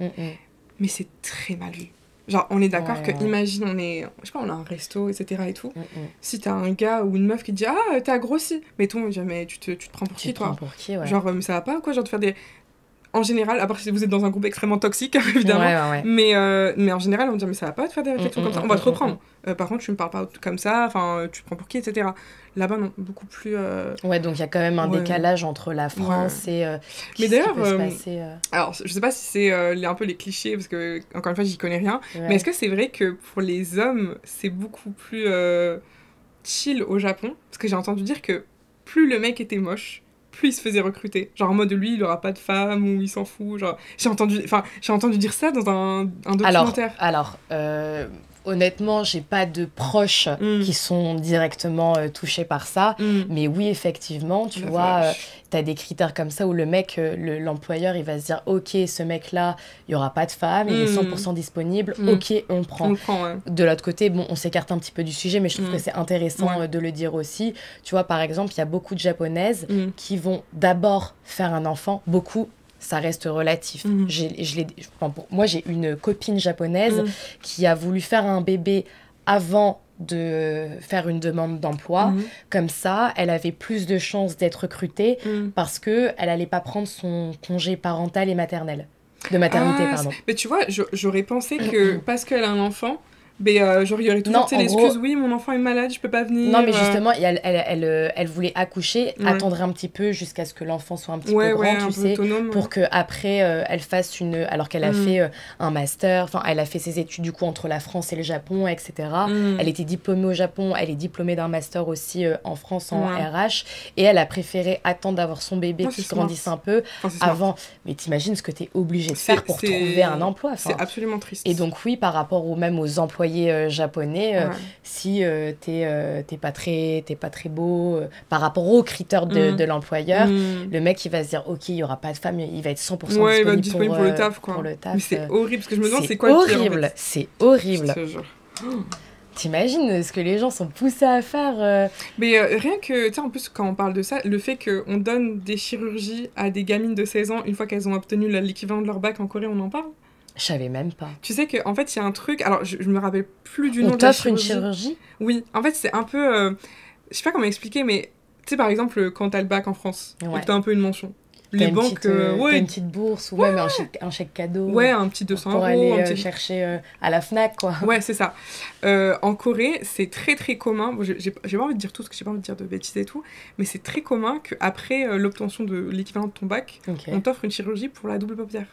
mais c'est très mal vu. Genre, on est d'accord que, imagine, je sais pas, on a un resto, etc. et tout. Si t'as un gars ou une meuf qui te dit « Ah, t'as grossi !» Mais toi, jamais, tu te prends pour qui, toi? Tu te prends pour qui, ouais. Genre, mais ça va pas, quoi? Genre, de faire des... En général, à part si vous êtes dans un groupe extrêmement toxique, évidemment. Mais en général, on dit « Mais ça va pas te faire des réflexions comme ça, on va te reprendre. Par contre, tu me parles pas comme ça, enfin, tu te prends pour qui, etc. » Là-bas, non, beaucoup plus... Ouais, donc il y a quand même un décalage entre la France et mais ce d'ailleurs, qui peut se passer. Alors, je sais pas si c'est un peu les clichés, parce que, encore une fois, j'y connais rien, mais est-ce que c'est vrai que pour les hommes, c'est beaucoup plus chill au Japon? Parce que j'ai entendu dire que plus le mec était moche, plus il se faisait recruter. Genre en mode, lui, il aura pas de femme, ou il s'en fout, genre... J'ai entendu dire ça dans un documentaire. Alors honnêtement, j'ai pas de proches qui sont directement touchés par ça. Mais oui, effectivement, tu vois, t'as des critères comme ça où le mec, l'employeur, il va se dire « Ok, ce mec-là, il y aura pas de femme, il est 100% disponible. Ok, on prend. » Ouais. De l'autre côté, bon, on s'écarte un petit peu du sujet, mais je trouve que c'est intéressant de le dire aussi. Tu vois, par exemple, il y a beaucoup de Japonaises qui vont d'abord faire un enfant, beaucoup. Ça reste relatif. Moi, j'ai une copine japonaise qui a voulu faire un bébé avant de faire une demande d'emploi. Comme ça, elle avait plus de chances d'être recrutée parce qu'elle n'allait pas prendre son congé parental et maternel. De maternité, pardon. Mais tu vois, j'aurais pensé que parce qu'elle a un enfant, mais genre, il y aurait toujours l'excuse, oui, mon enfant est malade, je peux pas venir. Non, mais justement, elle voulait accoucher, attendre un petit peu jusqu'à ce que l'enfant soit un petit peu grand, tu sais, autonome, pour qu'après, elle fasse alors qu'elle a fait un master, enfin, elle a fait ses études, du coup, entre la France et le Japon, etc. Elle était diplômée au Japon, elle est diplômée d'un master aussi en France, en RH, et elle a préféré attendre d'avoir son bébé qui grandisse un peu avant. Mais t'imagines ce que t'es obligée de faire pour trouver un emploi. C'est absolument triste. Et donc, oui, par rapport même aux employés japonais, si t'es pas très beau par rapport aux critères de l'employeur, le mec il va se dire ok, il y aura pas de femme, il va être 100% disponible, il va être disponible pour le taf, quoi. Mais c'est horrible, parce que je me demande c'est quoi le pire, en fait. C'est horrible. Oh. T'imagines ce que les gens sont poussés à faire Mais rien que, tu sais, en plus, quand on parle de ça, le fait qu'on donne des chirurgies à des gamines de 16 ans une fois qu'elles ont obtenu l'équivalent de leur bac en Corée, on en parle? Je savais même pas. Tu sais qu'en fait, il y a un truc... Alors, je me rappelle plus du nom de la chirurgie. On t'offre une chirurgie? Oui. En fait, c'est un peu... je sais pas comment expliquer, mais... Tu sais, par exemple, quand t'as le bac en France, et que t'as un peu une mention. Les banques... t'as une petite bourse ou même un chèque cadeau. Ouais, un petit 200 pour euros. Aller chercher à la FNAC, quoi. Ouais, c'est ça. En Corée, c'est très, très commun. Bon, j'ai pas envie de dire tout, parce que j'ai pas envie de dire de bêtises et tout. Mais c'est très commun qu'après l'obtention de l'équivalent de ton bac, on t'offre une chirurgie pour la double paupière.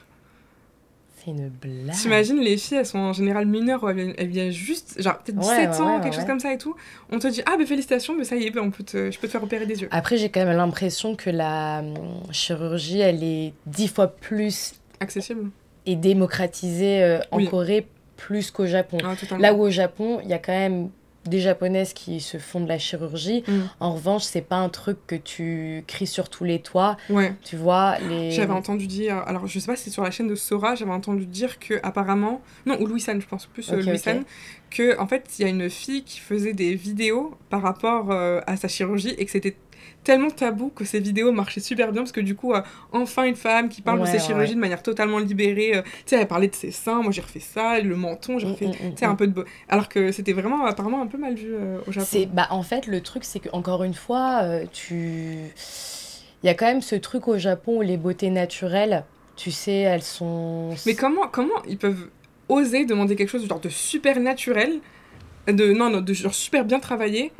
C'est une blague. T'imagines, les filles, elles sont en général mineures, elles viennent juste, genre peut-être 17 ans, quelque chose comme ça et tout. On te dit, ah, félicitations, mais ça y est, je peux te faire opérer des yeux. Après, j'ai quand même l'impression que la chirurgie, elle est 10 fois plus accessible et démocratisée en Corée plus qu'au Japon. Là où au Japon, il y a quand même des japonaises qui se font de la chirurgie. En revanche, c'est pas un truc que tu cries sur tous les toits. Tu vois, J'avais entendu dire... Alors, je sais pas si c'est sur la chaîne de Sora, j'avais entendu dire que apparemment... Non, ou Louis-San, je pense plus Louis-San. Que, en fait, il y a une fille qui faisait des vidéos par rapport à sa chirurgie et que c'était tellement tabou que ces vidéos marchaient super bien parce que du coup, enfin une femme qui parle de ses chirurgies de manière totalement libérée. Tu sais, elle parlait de ses seins, moi j'ai refait ça, le menton, j'ai refait, tu sais, un peu de... Alors que c'était vraiment apparemment un peu mal vu au Japon. En fait, le truc, c'est qu'encore une fois, il y a quand même ce truc au Japon où les beautés naturelles, tu sais, elles sont... Mais comment ils peuvent oser demander quelque chose de genre de super naturel, de genre super bien travaillé,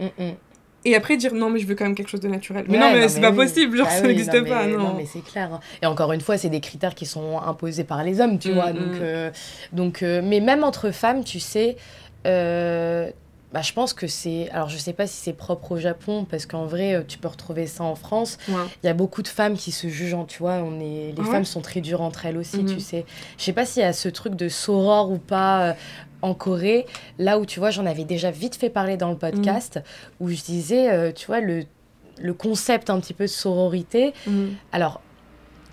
et après dire non mais je veux quand même quelque chose de naturel. Mais non mais c'est pas possible, genre ça n'existe pas, non. Non mais c'est clair. Hein. Et encore une fois, c'est des critères qui sont imposés par les hommes, tu vois. Donc, mais même entre femmes, tu sais... je pense que c'est... Alors, je sais pas si c'est propre au Japon, parce qu'en vrai, tu peux retrouver ça en France. Il y a beaucoup de femmes qui se jugent, tu vois. Les femmes sont très dures entre elles aussi, tu sais. Je sais pas s'il y a ce truc de soror ou pas en Corée, là où, tu vois, j'en avais déjà vite fait parler dans le podcast, où je disais, tu vois, le concept un petit peu de sororité. Alors,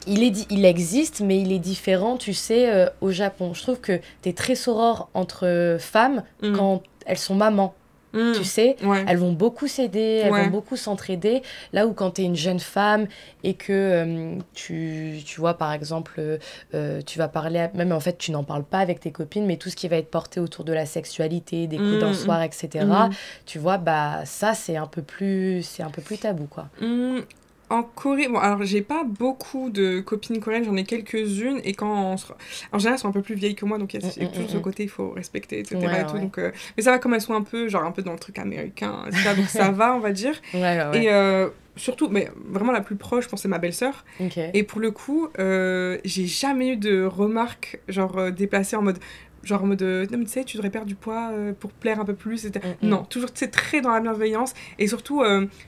il existe, mais il est différent, tu sais, au Japon. Je trouve que t'es très soror entre femmes quand elles sont mamans. Tu sais, elles vont beaucoup s'aider, elles vont beaucoup s'entraider. Là où quand t'es une jeune femme et que tu vois, par exemple, tu vas parler, même en fait, tu n'en parles pas avec tes copines, mais tout ce qui va être porté autour de la sexualité, des coups d'un soir, etc., tu vois, ça, c'est un peu plus tabou, quoi. En Corée, bon, alors j'ai pas beaucoup de copines coréennes, j'en ai quelques-unes, et en général, elles sont un peu plus vieilles que moi, donc il y a toujours ce côté, il faut respecter, etc. et tout, donc, mais ça va comme elles sont un peu dans le truc américain, etc., donc ça va, on va dire. Et surtout, mais vraiment la plus proche, je pense, c'est ma belle-sœur. Et pour le coup, j'ai jamais eu de remarques, genre, déplacées en mode... Genre en mode, non mais tu sais, tu devrais perdre du poids pour plaire un peu plus. Non, toujours, c'est très dans la bienveillance. Et surtout,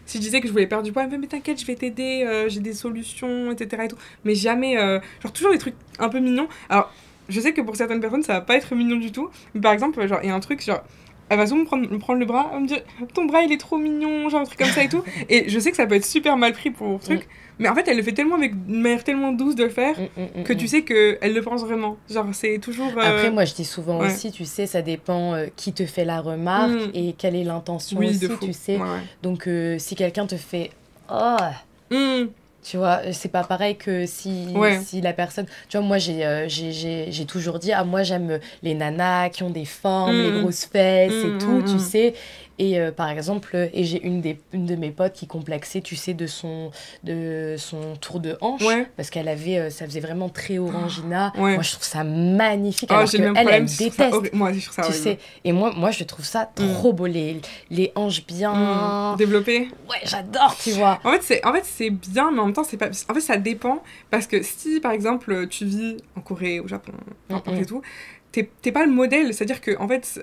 si je disais que je voulais perdre du poids, elle me dit, mais t'inquiète, je vais t'aider, j'ai des solutions, etc. Et tout. Mais jamais, genre toujours des trucs un peu mignons. Alors, je sais que pour certaines personnes, ça va pas être mignon du tout. Mais par exemple, genre, il y a un truc, genre, elle va souvent me prendre le bras, elle me dit, ton bras il est trop mignon, genre un truc comme ça et tout. Et je sais que ça peut être super mal pris pour le truc. Mais en fait, elle le fait tellement avec une manière tellement douce de le faire que tu sais qu'elle le pense vraiment. Genre, c'est toujours... Après, moi, je dis souvent aussi, tu sais, ça dépend qui te fait la remarque et quelle est l'intention aussi, tu sais. Donc, si quelqu'un te fait... Oh Tu vois, c'est pas pareil que si la personne... Tu vois, moi, j'ai toujours dit, moi, j'aime les nanas qui ont des formes, les grosses fesses et tout, tu sais. Et par exemple, j'ai une de mes potes qui complexait, tu sais, de son tour de hanche, parce qu'elle avait, ça faisait vraiment très orangina. Moi, je trouve ça magnifique, alors elle déteste. Moi, je trouve ça horrible. Sais. Et moi, je trouve ça trop beau, les hanches bien... développées. Ouais, j'adore, tu vois. En fait, c'est bien, mais en même temps, c'est pas... En fait, ça dépend, parce que si, par exemple, tu vis en Corée, au Japon, et tout... T'es pas le modèle, c'est-à-dire que en fait,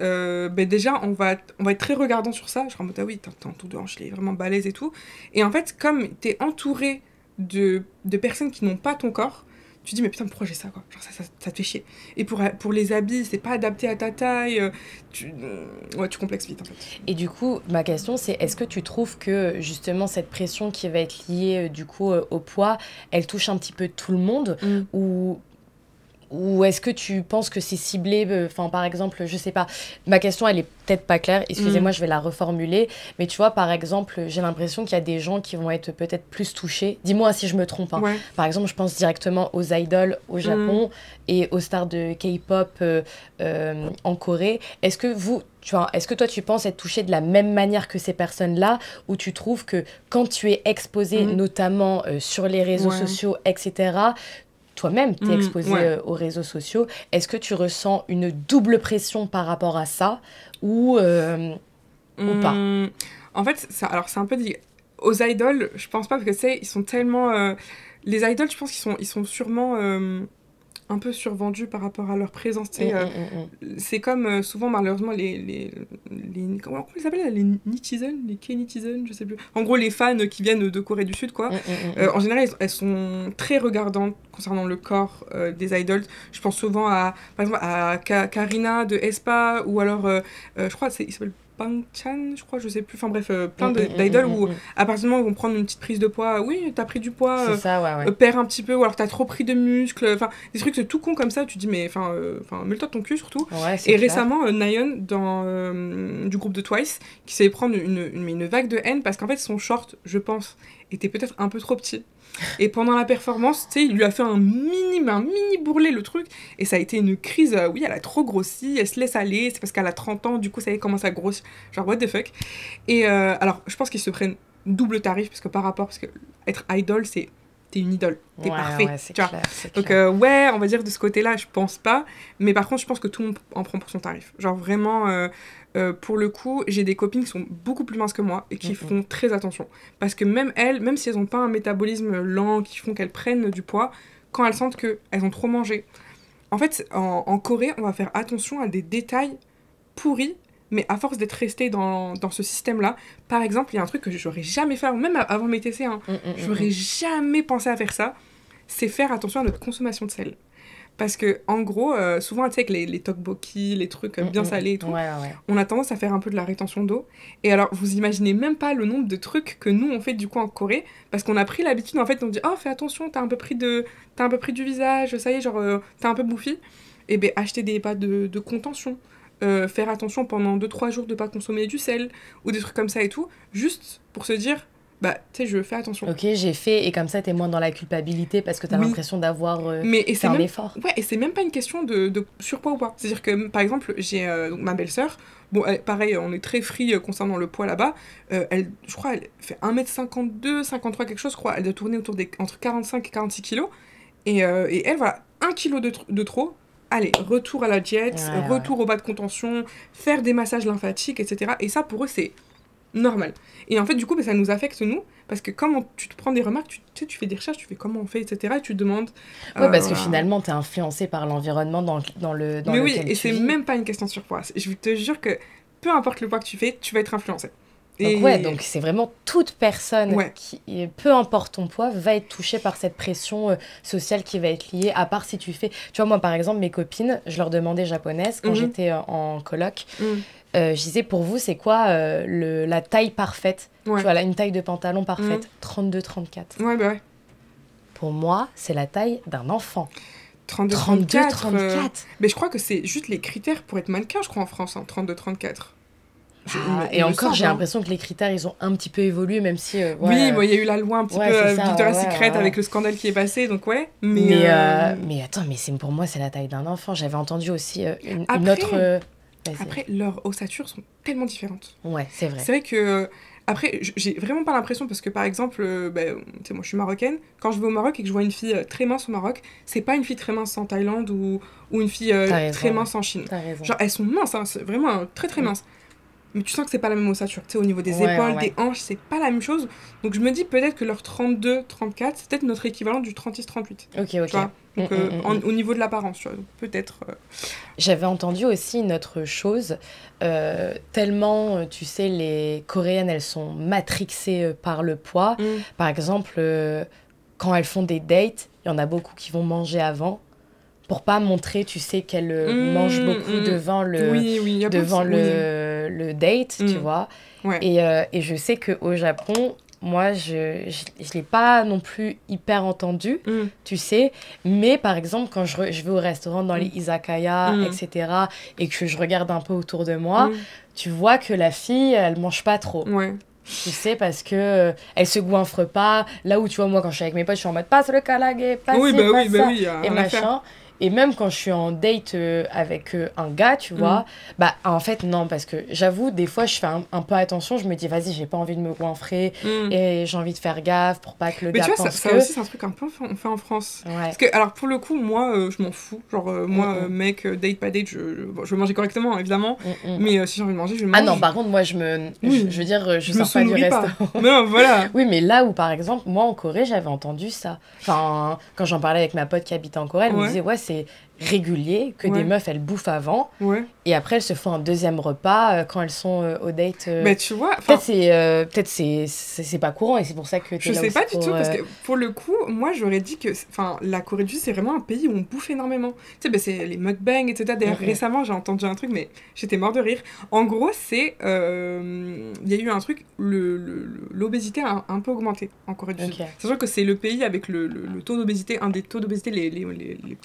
déjà, on va être très regardant sur ça. Je suis en mode, ah oui, t'as un tour de hanche, il est vraiment balèze et tout. Et en fait, comme t'es entouré de personnes qui n'ont pas ton corps, tu dis, mais putain, pourquoi j'ai ça, quoi? Genre, ça te fait chier. Et pour les habits, c'est pas adapté à ta taille. Tu complexes vite, en fait. Et du coup, ma question, c'est, est-ce que tu trouves que, justement, cette pression qui va être liée, du coup, au poids, elle touche un petit peu tout le monde ou est-ce que tu penses que c'est ciblé, par exemple, je sais pas, ma question elle est peut-être pas claire, excusez-moi, je vais la reformuler, mais tu vois, par exemple, j'ai l'impression qu'il y a des gens qui vont être peut-être plus touchés, dis-moi si je me trompe, hein. Par exemple, je pense directement aux idols au Japon et aux stars de K-pop en Corée. Est-ce que toi tu penses être touché de la même manière que ces personnes-là, ou tu trouves que quand tu es exposé, notamment sur les réseaux sociaux, etc., toi-même, t'es exposé aux réseaux sociaux. Est-ce que tu ressens une double pression par rapport à ça ou pas? En fait, c'est un peu... Aux idoles, je pense pas, parce que tu sais, ils sont tellement... Les idoles, je pense qu'ils sont sûrement... un peu survendus par rapport à leur présence. C'est comme souvent, malheureusement, comment ils s'appellent, les netizens, les K-netizens, je sais plus. En gros, les fans qui viennent de Corée du Sud, quoi. En général, elles sont très regardantes concernant le corps des idols. Je pense souvent par exemple, à Karina de aespa, ou alors, je crois, il s'appelle Bangchan, je crois, je sais plus. Enfin bref, plein d'idoles où, à partir du moment où ils vont prendre une petite prise de poids, oui, t'as pris du poids, c'est ça, ouais. perds un petit peu, ou alors t'as trop pris de muscles, enfin, des trucs tout con comme ça, tu te dis, mais enfin, mets-le-toi de ton cul surtout. Ouais, et récemment, Nayeon, du groupe de Twice, qui s'est prendre une vague de haine parce qu'en fait, son short, je pense, était peut-être un peu trop petit. Et pendant la performance, tu sais, il lui a fait un mini bourrelet, le truc. Et ça a été une crise. Oui, elle a trop grossi, elle se laisse aller. C'est parce qu'elle a 30 ans, du coup, ça y est, commence à grossir. Genre, what the fuck. Et alors, je pense qu'ils se prennent double tarif, parce que par rapport, parce que être idol, c'est. T'es une idole, t'es parfait. Ouais, c'est clair, donc, ouais, on va dire de ce côté-là, je pense pas. Mais par contre, je pense que tout le monde en prend pour son tarif. Genre, vraiment. Pour le coup, j'ai des copines qui sont beaucoup plus minces que moi et qui font très attention. Parce que même elles, même si elles n'ont pas un métabolisme lent qui font qu'elles prennent du poids, quand elles sentent qu'elles ont trop mangé. En fait, en Corée, on va faire attention à des détails pourris, mais à force d'être resté dans ce système-là. Par exemple, il y a un truc que j'aurais jamais fait, même avant mes TC, j'aurais jamais pensé à faire ça, c'est faire attention à notre consommation de sel. Parce que, en gros, souvent, tu sais, avec les tteokbokki, les trucs bien salés et tout, on a tendance à faire un peu de la rétention d'eau. Et alors, vous imaginez même pas le nombre de trucs que nous, on fait du coup en Corée, parce qu'on a pris l'habitude, en fait, on dit « Oh, fais attention, t'as un peu pris du visage, ça y est, genre, t'es un peu bouffi. » Et bien, acheter des pâtes de contention, faire attention pendant 2-3 jours de pas consommer du sel, ou des trucs comme ça et tout, juste pour se dire... Bah, tu sais, je fais attention. Ok, j'ai fait, et comme ça, t'es moins dans la culpabilité parce que t'as l'impression d'avoir fait un effort. Ouais, et c'est même pas une question de surpoids ou pas. C'est-à-dire que, par exemple, j'ai donc ma belle-sœur, bon, pareil, on est très free concernant le poids là-bas, je crois, elle fait 1m52, 53, quelque chose, je crois, elle doit tourner entre 45 et 46 kilos, et elle, voilà, 1 kilo de trop, allez, retour à la diète, retour au bas de contention, faire des massages lymphatiques, etc. Et ça, pour eux, c'est normal. Et en fait, du coup, ça nous affecte, nous, parce que quand tu te prends des remarques, tu fais des recherches, tu fais comment on fait, etc. Et tu te demandes... Oui, parce que finalement, t'es influencé par l'environnement dans lequel tu vis. Mais oui, et c'est même pas une question de surpoids. Je te jure que peu importe le poids que tu fais, tu vas être influencé. Donc c'est vraiment toute personne qui, peu importe ton poids, va être touchée par cette pression sociale qui va être liée, à part si tu fais... Tu vois, moi, par exemple, mes copines, je leur demandais japonaise quand j'étais en coloc. Je disais, pour vous, c'est quoi la taille parfaite? Tu vois, là, une taille de pantalon parfaite, 32-34. Ouais, bah ouais. Pour moi, c'est la taille d'un enfant. 32-34. Mais je crois que c'est juste les critères pour être mannequin, je crois, en France, 32-34. Et encore, j'ai l'impression que les critères, ils ont un petit peu évolué, même si... oui, il y a eu la loi un petit peu Victoria's Secret avec le scandale qui est passé, donc ouais. Mais attends, pour moi, c'est la taille d'un enfant. J'avais entendu aussi une autre... Après, leurs ossatures sont tellement différentes. Ouais, c'est vrai. C'est vrai que... Après, j'ai vraiment pas l'impression, parce que par exemple, tu sais, moi je suis marocaine, quand je vais au Maroc et que je vois une fille très mince au Maroc, c'est pas une fille très mince en Thaïlande ou une fille très mince en Chine. Genre, elles sont minces, hein, c'est vraiment très très mince. Mais tu sens que c'est pas la même ossature, tu sais, au niveau des épaules, des hanches, c'est pas la même chose. Donc je me dis peut-être que leur 32-34, c'est peut-être notre équivalent du 36-38. Ok. Tu vois. Donc au niveau de l'apparence, tu vois, donc peut-être... J'avais entendu aussi une autre chose, tellement, tu sais, les Coréennes, elles sont matrixées par le poids. Par exemple, quand elles font des dates, il y en a beaucoup qui vont manger avant, pour pas montrer, tu sais, qu'elles mangent beaucoup devant le date, tu vois. Ouais. Et je sais qu'au Japon, moi, je l'ai pas non plus hyper entendu, tu sais. Mais par exemple, quand je vais au restaurant, dans les izakaya, etc., et que je regarde un peu autour de moi, tu vois que la fille, elle mange pas trop. Ouais. Tu sais, parce que elle se goinfre pas. Là où, tu vois, moi, quand je suis avec mes potes, je suis en mode passe le kalage, passe ça, et machin. Et même quand je suis en date avec un gars, tu vois, bah en fait non, parce que j'avoue, des fois je fais un peu attention, je me dis vas-y, j'ai pas envie de me goinfrer et j'ai envie de faire gaffe pour pas que le gars pense que... Mais tu vois, ça aussi c'est un truc un peu on fait en France. Ouais. Parce que, alors pour le coup, moi je m'en fous, genre moi mec, date pas date, je vais manger correctement évidemment, mais si j'ai envie de manger, je mange. Ah non, par contre moi je veux dire, je sors pas du restaurant. Non, voilà. Oui, mais là où par exemple, moi en Corée, j'avais entendu ça. Enfin, quand j'en parlais avec ma pote qui habitait en Corée, elle me disait ouais, c'est régulier que des meufs, elles bouffent avant. Et après, elles se font un deuxième repas quand elles sont au date. Mais tu vois... Peut-être c'est pas courant et c'est pour ça que je sais pas du tout, parce que pour le coup, moi, j'aurais dit que la Corée du Sud, c'est vraiment un pays où on bouffe énormément. Tu sais, c'est les mukbangs, etc. D'ailleurs, récemment, j'ai entendu un truc, mais j'étais mort de rire. En gros, c'est... Il y a eu un truc, l'obésité a un peu augmenté en Corée du Sud. Sachant que c'est le pays avec le taux d'obésité, un des taux d'obésité les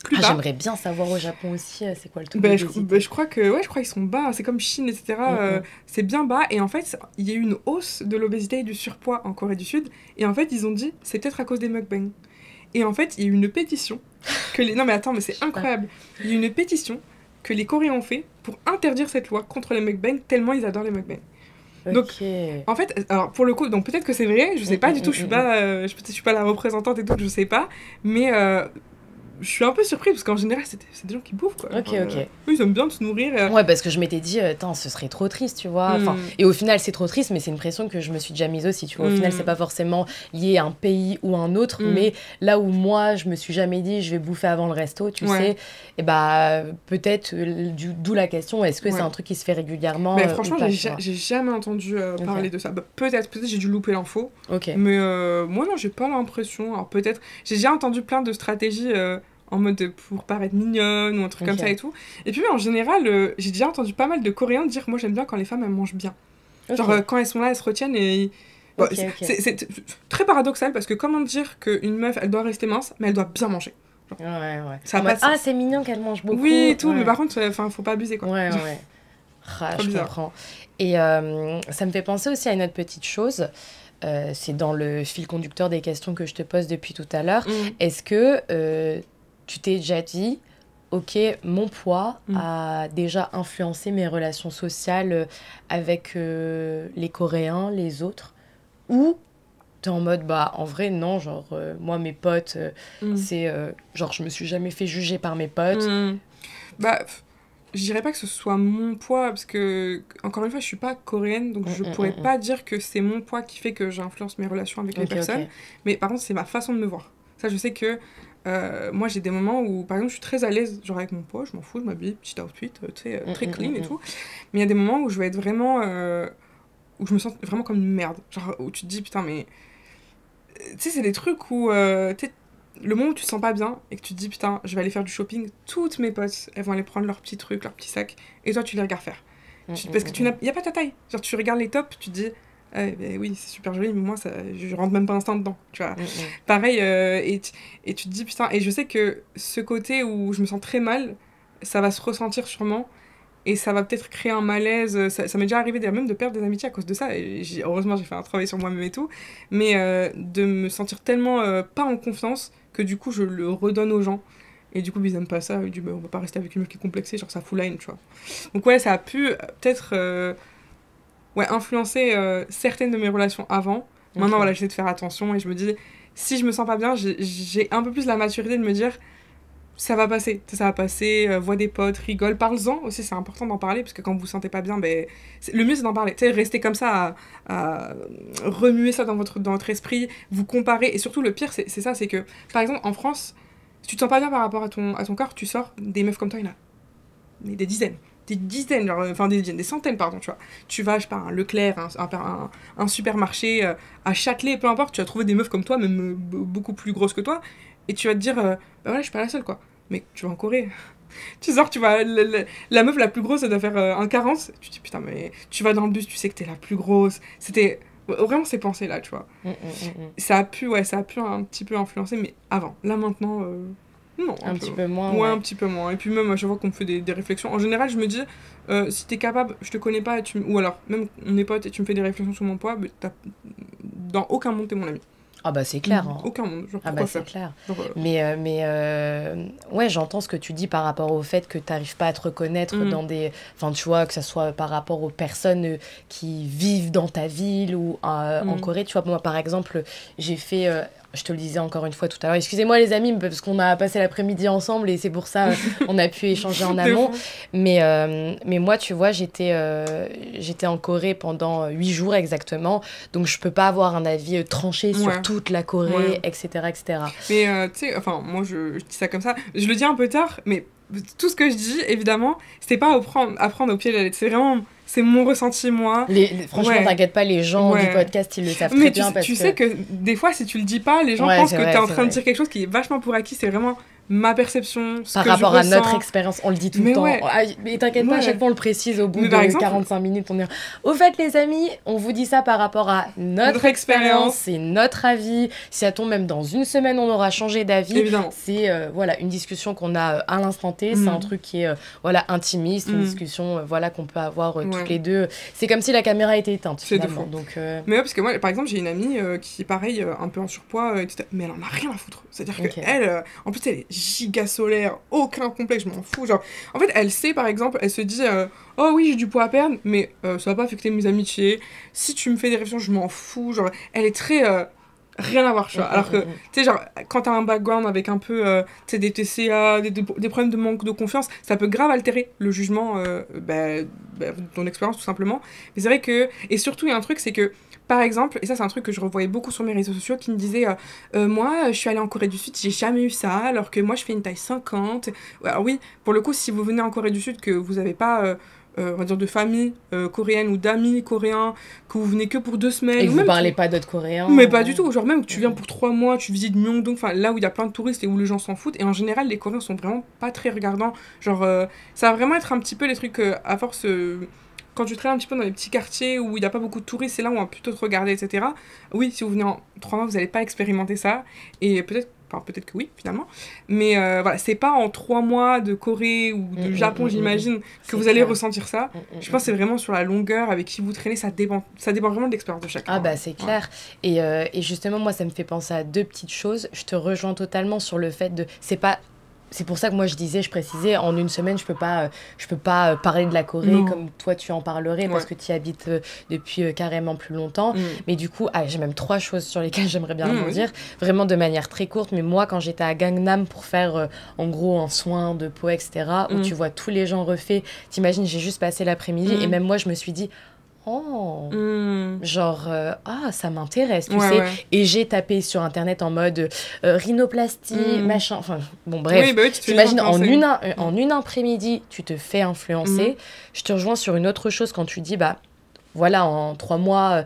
plus bas. J'aimerais bien savoir au Japon aussi, c'est quoi le taux d'obésité. Je crois qu'ils sont bas, c'est comme Chine, etc. C'est bien bas, et en fait, il y a eu une hausse de l'obésité et du surpoids en Corée du Sud, et en fait, ils ont dit, c'est peut-être à cause des mukbangs. Et en fait, il y a eu une pétition que les... Non mais attends, mais c'est incroyable. Il y a eu une pétition que les Coréens ont fait pour interdire cette loi contre les mukbangs, tellement ils adorent les mukbangs. Donc, en fait, alors pour le coup, donc peut-être que c'est vrai, je sais pas du tout, je suis pas la représentante et tout, je sais pas, mais je suis un peu surprise parce qu'en général, c'est des gens qui bouffent, quoi. Ok. Ils aiment bien se nourrir. Ouais, parce que je m'étais dit, ce serait trop triste, tu vois. Et au final, c'est trop triste, mais c'est une pression que je me suis déjà mise aussi, tu vois. Au final, c'est pas forcément lié à un pays ou à un autre, mais là où moi, je me suis jamais dit, je vais bouffer avant le resto, tu sais, et bah, peut-être, d'où la question, est-ce que c'est un truc qui se fait régulièrement mais franchement, j'ai jamais entendu parler de ça. Bah, peut-être j'ai dû louper l'info. Mais moi, non, j'ai pas l'impression. Alors peut-être, j'ai déjà entendu plein de stratégies en mode pour paraître mignonne ou un truc comme ça et tout. Et puis en général, j'ai déjà entendu pas mal de Coréens dire moi j'aime bien quand les femmes elles mangent bien. Genre quand elles sont là, elles se retiennent et... Bon, c'est très paradoxal parce que comment dire qu'une meuf elle doit rester mince mais elle doit bien manger. Genre, ça passe. Ah c'est mignon qu'elle mange beaucoup. Oui et tout, mais par contre faut pas abuser quoi. Je comprends. Et ça me fait penser aussi à une autre petite chose. C'est dans le fil conducteur des questions que je te pose depuis tout à l'heure. Est-ce que tu t'es déjà dit, ok, mon poids a déjà influencé mes relations sociales avec les Coréens, les autres, ou t'es en mode, bah, en vrai, non, genre, moi, mes potes, c'est, genre, je me suis jamais fait juger par mes potes. Bah, je dirais pas que ce soit mon poids, parce que, encore une fois, je suis pas coréenne, donc je pourrais pas dire que c'est mon poids qui fait que j'influence mes relations avec les personnes, mais par contre, c'est ma façon de me voir. Ça, je sais que moi, j'ai des moments où, par exemple, je suis très à l'aise, genre avec mon poids, je m'en fous, je m'habille, petit outfit, tu sais, très clean et tout. Mais il y a des moments où je vais être vraiment... où je me sens vraiment comme une merde. Genre, où tu te dis, putain, mais... Tu sais, c'est des trucs où... le moment où tu te sens pas bien et que tu te dis, putain, je vais aller faire du shopping, toutes mes potes, elles vont aller prendre leurs petits trucs, leurs petits sacs, et toi, tu les regardes faire. Parce que il y a pas ta taille. Genre, tu regardes les tops, tu te dis... oui, c'est super joli, mais moi, je rentre même pas un instant dedans, tu vois. Pareil, et tu te dis, putain, et je sais que ce côté où je me sens très mal, ça va se ressentir sûrement, et ça va peut-être créer un malaise. Ça m'est déjà arrivé même de perdre des amitiés à cause de ça, et heureusement, j'ai fait un travail sur moi-même et tout, mais de me sentir tellement pas en confiance que du coup, je le redonne aux gens. Et du coup, ils aiment pas ça, ils disent, on va pas rester avec une meuf qui est complexée, genre ça fout la haine, tu vois. Donc ouais, ça a pu peut-être... influencer certaines de mes relations avant. Maintenant, voilà, j'essaie de faire attention et je me dis, si je me sens pas bien, j'ai un peu plus la maturité de me dire, ça va passer, vois des potes, rigole, parle-en aussi, c'est important d'en parler, parce que quand vous vous sentez pas bien, le mieux c'est d'en parler. Tu sais, rester comme ça à remuer ça dans votre esprit, vous comparer, et surtout le pire, c'est ça, c'est que, par exemple, en France, si tu te sens pas bien par rapport à ton corps, tu sors, des meufs comme toi, il y en a des dizaines, des centaines, pardon, tu vois. Tu vas, je sais pas, un Leclerc, un supermarché, à Châtelet, peu importe, tu vas trouver des meufs comme toi, même beaucoup plus grosses que toi, et tu vas te dire, bah voilà, je suis pas la seule, quoi. Mais tu vas en Corée. Tu sors, tu vois, la meuf la plus grosse, elle doit faire un 40, tu te dis, putain, mais tu vas dans le bus, tu sais que t'es la plus grosse. C'était vraiment ces pensées-là, tu vois. Ça a pu un petit peu influencer, mais avant. Là, maintenant... non, un petit peu moins. Ouais, un petit peu moins. Et puis même à chaque fois qu'on me fait des réflexions, en général, je me dis, si t'es capable, je te connais pas, ou alors, même on est potes et tu me fais des réflexions sur mon poids, dans aucun monde t'es mon ami. Ah bah c'est clair. Aucun monde, genre ah pourquoi bah faire c'est clair. Genre, ouais, j'entends ce que tu dis par rapport au fait que t'arrives pas à te reconnaître dans des... Enfin, tu vois, que ça soit par rapport aux personnes qui vivent dans ta ville ou en Corée. Tu vois, moi, par exemple, j'ai fait je te le disais encore une fois tout à l'heure, excusez-moi les amis, parce qu'on a passé l'après-midi ensemble et c'est pour ça on a pu échanger en amont. Mais moi, tu vois, j'étais en Corée pendant 8 jours exactement, donc je peux pas avoir un avis tranché sur toute la Corée, etc., etc. Mais tu sais, enfin, moi je dis ça comme ça, je le dis un peu tard, mais tout ce que je dis, évidemment, c'était pas à prendre au pied de la lettre, c'est vraiment... C'est mon ressenti, moi. Franchement, t'inquiète pas, les gens du podcast, ils le savent très bien. Mais tu sais que des fois, si tu le dis pas, les gens pensent que t'es en train de dire quelque chose qui est vachement pour acquis. C'est vraiment ma perception, par rapport à notre expérience, on le dit tout le temps. Mais t'inquiète pas, à chaque fois, on le précise au bout de 45 minutes. On dit, au fait, les amis, on vous dit ça par rapport à notre expérience, c'est notre avis. Si ça tombe même dans une semaine, on aura changé d'avis. Évidemment. C'est une discussion qu'on a à l'instant T. C'est un truc qui est intimiste, une discussion qu'on peut avoir toutes les deux. C'est comme si la caméra était éteinte. C'est de fou. Donc, mais parce que moi, par exemple, j'ai une amie qui, pareil, un peu en surpoids, mais elle en a rien à foutre. C'est-à-dire qu'elle, en plus, elle est giga solaire, aucun complexe, je m'en fous. Genre, en fait, elle sait, par exemple, elle se dit oh oui, j'ai du poids à perdre, mais ça va pas affecter mes amitiés. Si tu me fais des réflexions, je m'en fous. Genre, elle est très rien à voir, tu vois. Alors que, tu sais, genre, quand t'as un background avec un peu, tu sais, des TCA, des problèmes de manque de confiance, ça peut grave altérer le jugement de ton expérience, tout simplement. Mais c'est vrai que, et surtout, il y a un truc, c'est que, par exemple, et ça c'est un truc que je revoyais beaucoup sur mes réseaux sociaux, qui me disait moi je suis allée en Corée du Sud, j'ai jamais eu ça, alors que moi je fais une taille 50. Alors oui, pour le coup, si vous venez en Corée du Sud, que vous n'avez pas on va dire de famille coréenne ou d'amis coréens, que vous venez que pour 2 semaines, et que vous parlez pas d'autres coréens, mais pas du tout, genre même que tu viens pour 3 mois, tu visites Myeongdong, enfin là où il y a plein de touristes et où les gens s'en foutent, et en général les Coréens sont vraiment pas très regardants, genre ça va vraiment être un petit peu les trucs à force quand tu traînes un petit peu dans les petits quartiers où il n'y a pas beaucoup de touristes, c'est là où on va plutôt te regarder, etc. Oui, si vous venez en 3 mois, vous n'allez pas expérimenter ça. Et peut-être que oui, finalement. Mais voilà, c'est pas en 3 mois de Corée ou de Japon, j'imagine, que vous allez ressentir ça. Je pense que c'est vraiment sur la longueur, avec qui vous traînez, ça dépend vraiment de l'expérience de chacun. Ah bah c'est clair. Et justement, moi, ça me fait penser à 2 petites choses. Je te rejoins totalement sur le fait de... C'est pour ça que moi je précisais, en une semaine je peux pas parler de la Corée comme toi tu en parlerais parce que tu y habites depuis carrément plus longtemps. Mais du coup, j'ai même 3 choses sur lesquelles j'aimerais bien rebondir, vraiment de manière très courte. Mais moi, quand j'étais à Gangnam pour faire en gros un soin de peau, etc., où tu vois tous les gens refaits, t'imagines, j'ai juste passé l'après-midi et même moi je me suis dit genre ça m'intéresse, tu sais. Et j'ai tapé sur internet en mode rhinoplastie, machin, enfin bon bref, t'imagines en une après-midi tu te fais influencer. Je te rejoins sur une autre chose quand tu dis voilà, en 3 mois,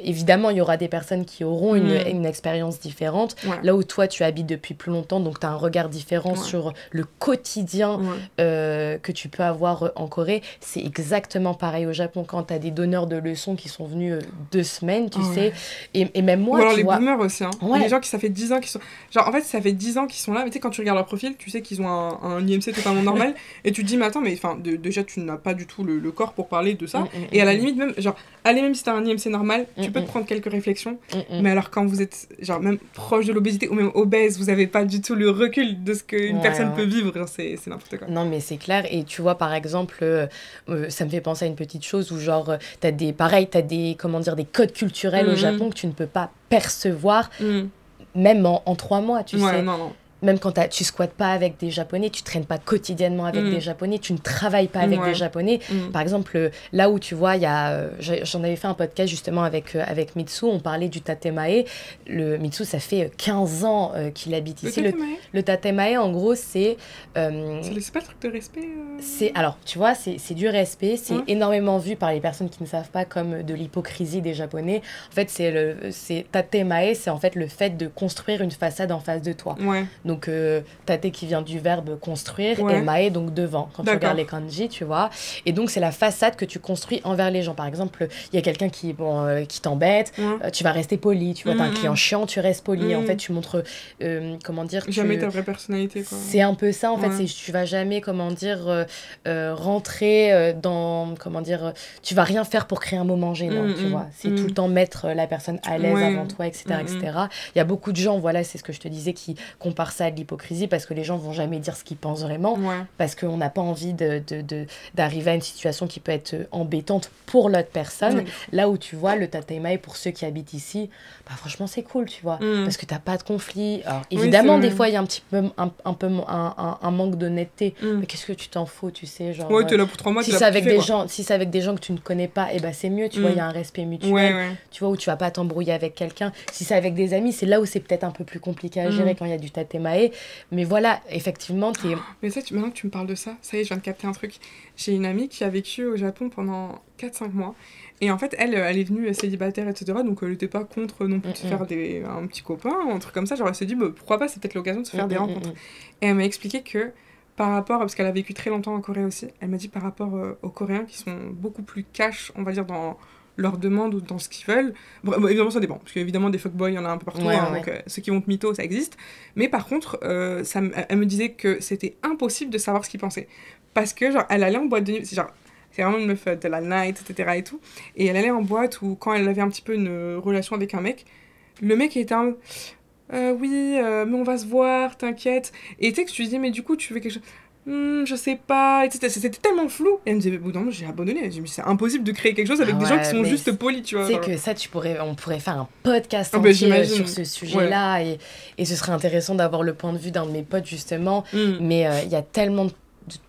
évidemment, il y aura des personnes qui auront une expérience différente. Là où toi, tu habites depuis plus longtemps, donc tu as un regard différent sur le quotidien que tu peux avoir en Corée. C'est exactement pareil au Japon, quand tu as des donneurs de leçons qui sont venus 2 semaines, tu sais. Et même moi, ou alors les boomers aussi. Les gens qui, ça fait 10 ans qu'ils sont... Genre, en fait, ça fait 10 ans qu'ils sont là, mais tu sais, quand tu regardes leur profil, tu sais qu'ils ont un IMC totalement normal, et tu te dis, mais attends, mais déjà, tu n'as pas du tout le corps pour parler de ça. Et à la limite, même genre, allez, même si t'as un IMC normal, tu peux te prendre quelques réflexions, mais alors quand vous êtes genre même proche de l'obésité ou même obèse, vous avez pas du tout le recul de ce qu'une personne peut vivre, genre, c'est n'importe quoi. Non mais c'est clair, et tu vois par exemple, ça me fait penser à une petite chose où genre, t'as des codes culturels au Japon que tu ne peux pas percevoir, même en 3 mois, tu sais. Non. Même quand tu squattes pas avec des Japonais, tu traînes pas quotidiennement avec des Japonais, tu ne travailles pas avec des Japonais. Par exemple, là où tu vois, j'en avais fait un podcast justement avec Mitsu, on parlait du tatemae. Le Mitsu, ça fait 15 ans qu'il habite ici. Le tatemae, en gros, c'est pas le truc de respect Alors, tu vois, c'est du respect, c'est énormément vu par les personnes qui ne savent pas comme de l'hypocrisie des Japonais. En fait, c'est tatemae, c'est en fait le fait de construire une façade en face de toi. Donc, tate qui vient du verbe construire et mae, donc devant, quand tu regardes les kanji, tu vois. Et donc, c'est la façade que tu construis envers les gens. Par exemple, il y a quelqu'un qui t'embête, tu vas rester poli, tu vois, t'as un client chiant, tu restes poli. En fait, tu montres, jamais ta vraie personnalité, quoi. C'est un peu ça, en fait, tu vas jamais, rentrer dans, tu vas rien faire pour créer un moment gênant, tu vois. C'est tout le temps mettre la personne à l'aise avant toi, etc., etc. Il y a beaucoup de gens, voilà, c'est ce que je te disais, qui comparent ça ça à de l'hypocrisie parce que les gens vont jamais dire ce qu'ils pensent vraiment, parce qu'on n'a pas envie d'arriver à une situation qui peut être embêtante pour l'autre personne. Là où tu vois, le tatemae, pour ceux qui habitent ici, bah franchement c'est cool, tu vois, parce que t'as pas de conflit. Alors évidemment, des fois il y a un petit peu un manque d'honnêteté, mais qu'est-ce que tu t'en fous, tu sais, genre t'es là pour 3 mois, si c'est avec des gens, si c'est avec des gens que tu ne connais pas, et ben c'est mieux, tu vois, il y a un respect mutuel, tu vois, où tu vas pas t'embrouiller avec quelqu'un. Si c'est avec des amis, c'est là où c'est peut-être un peu plus compliqué à gérer quand il y a du tatemae, mais voilà, effectivement mais ça, maintenant que tu me parles de ça, ça y est, je viens de capter un truc. J'ai une amie qui a vécu au Japon pendant 4-5 mois. Et en fait, elle est venue célibataire, etc. Donc, elle n'était pas contre non plus de se faire un petit copain, un truc comme ça. Genre, elle s'est dit, bah, pourquoi pas, c'est peut-être l'occasion de se faire des rencontres. Et elle m'a expliqué que, par rapport, parce qu'elle a vécu très longtemps en Corée aussi, elle m'a dit par rapport aux Coréens qui sont beaucoup plus cash, on va dire, dans leurs demandes ou dans ce qu'ils veulent. Bon, évidemment, ça dépend. Parce qu'évidemment, des fuckboys, il y en a un peu partout. Donc, ceux qui vont te mytho, ça existe. Mais par contre, elle me disait que c'était impossible de savoir ce qu'ils pensaient. Parce que, genre, elle allait en boîte de nuit. C'est vraiment une meuf de la night, etc. et tout. Et elle allait en boîte où, quand elle avait un petit peu une relation avec un mec, le mec était un... oui, mais on va se voir, t'inquiète. Et tu sais que je lui disais, mais du coup, tu veux quelque chose... je sais pas, etc. C'était tellement flou. Et elle me disait, bon, non, j'ai abandonné. Je me dis, c'est impossible de créer quelque chose avec des gens qui sont juste polis, tu vois. Tu sais que ça, on pourrait faire un podcast entier sur ce sujet-là. Et ce serait intéressant d'avoir le point de vue d'un de mes potes, justement. Mais il y a tellement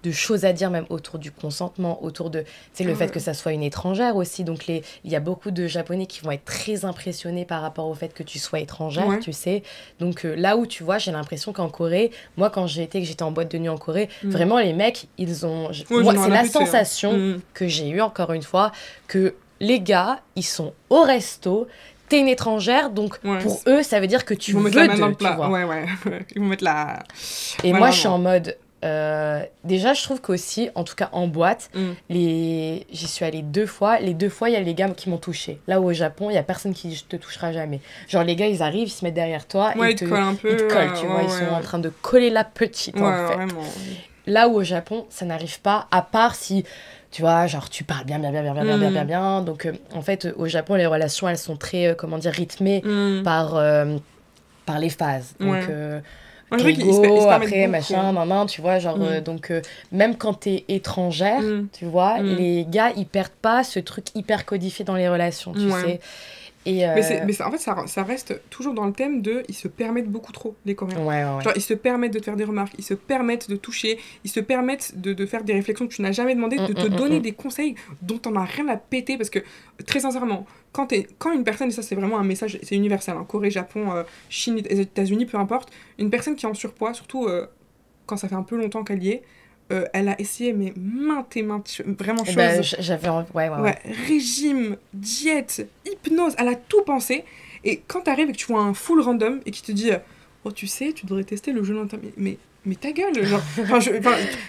de choses à dire, même autour du consentement, autour de le fait que ça soit une étrangère aussi. Donc il y a beaucoup de Japonais qui vont être très impressionnés par rapport au fait que tu sois étrangère, tu sais. Donc là où tu vois, j'ai l'impression qu'en Corée, moi quand j'étais en boîte de nuit en Corée, vraiment les mecs, ils ont... moi, c'est la sensation que j'ai eue, encore une fois, que les gars, ils sont au resto, t'es une étrangère, donc pour eux, ça veut dire que tu veux d'eux, tu vois. Ils vont mettre la... Et moi, je suis en mode... déjà, je trouve qu'aussi, en tout cas en boîte, j'y suis allée 2 fois. Les 2 fois, il y a les gars qui m'ont touchée. Là où au Japon, il y a personne qui te touchera jamais. Genre, les gars, ils arrivent, ils se mettent derrière toi, ils te collent, tu vois. Ils sont en train de coller la petite, en fait. Vraiment. Là où au Japon, ça n'arrive pas, à part si... Tu vois, genre, tu parles bien. Donc, en fait, au Japon, les relations, elles sont très, rythmées par les phases. Donc... Ego, après machin, tu vois, genre donc même quand t'es étrangère, tu vois, les gars ils perdent pas ce truc hyper codifié dans les relations, tu sais. Et mais en fait ça reste toujours dans le thème de ils se permettent beaucoup trop, les Coréens. Genre ils se permettent de te faire des remarques, ils se permettent de toucher, ils se permettent de faire des réflexions que tu n'as jamais demandé, de te donner des conseils dont t'en as rien à péter, parce que très sincèrement quand une personne, et ça c'est vraiment un message, c'est universel, hein, Corée, Japon, Chine, États-Unis, peu importe, une personne qui est en surpoids, surtout quand ça fait un peu longtemps qu'elle y est, elle a essayé mais maintes et maintes vraiment choses. J'avais régime, diète, hypnose, elle a tout pensé. Et quand t'arrives et que tu vois un full random et qui te dit oh tu sais tu devrais tester le jeûne intermittent, mais ta gueule, genre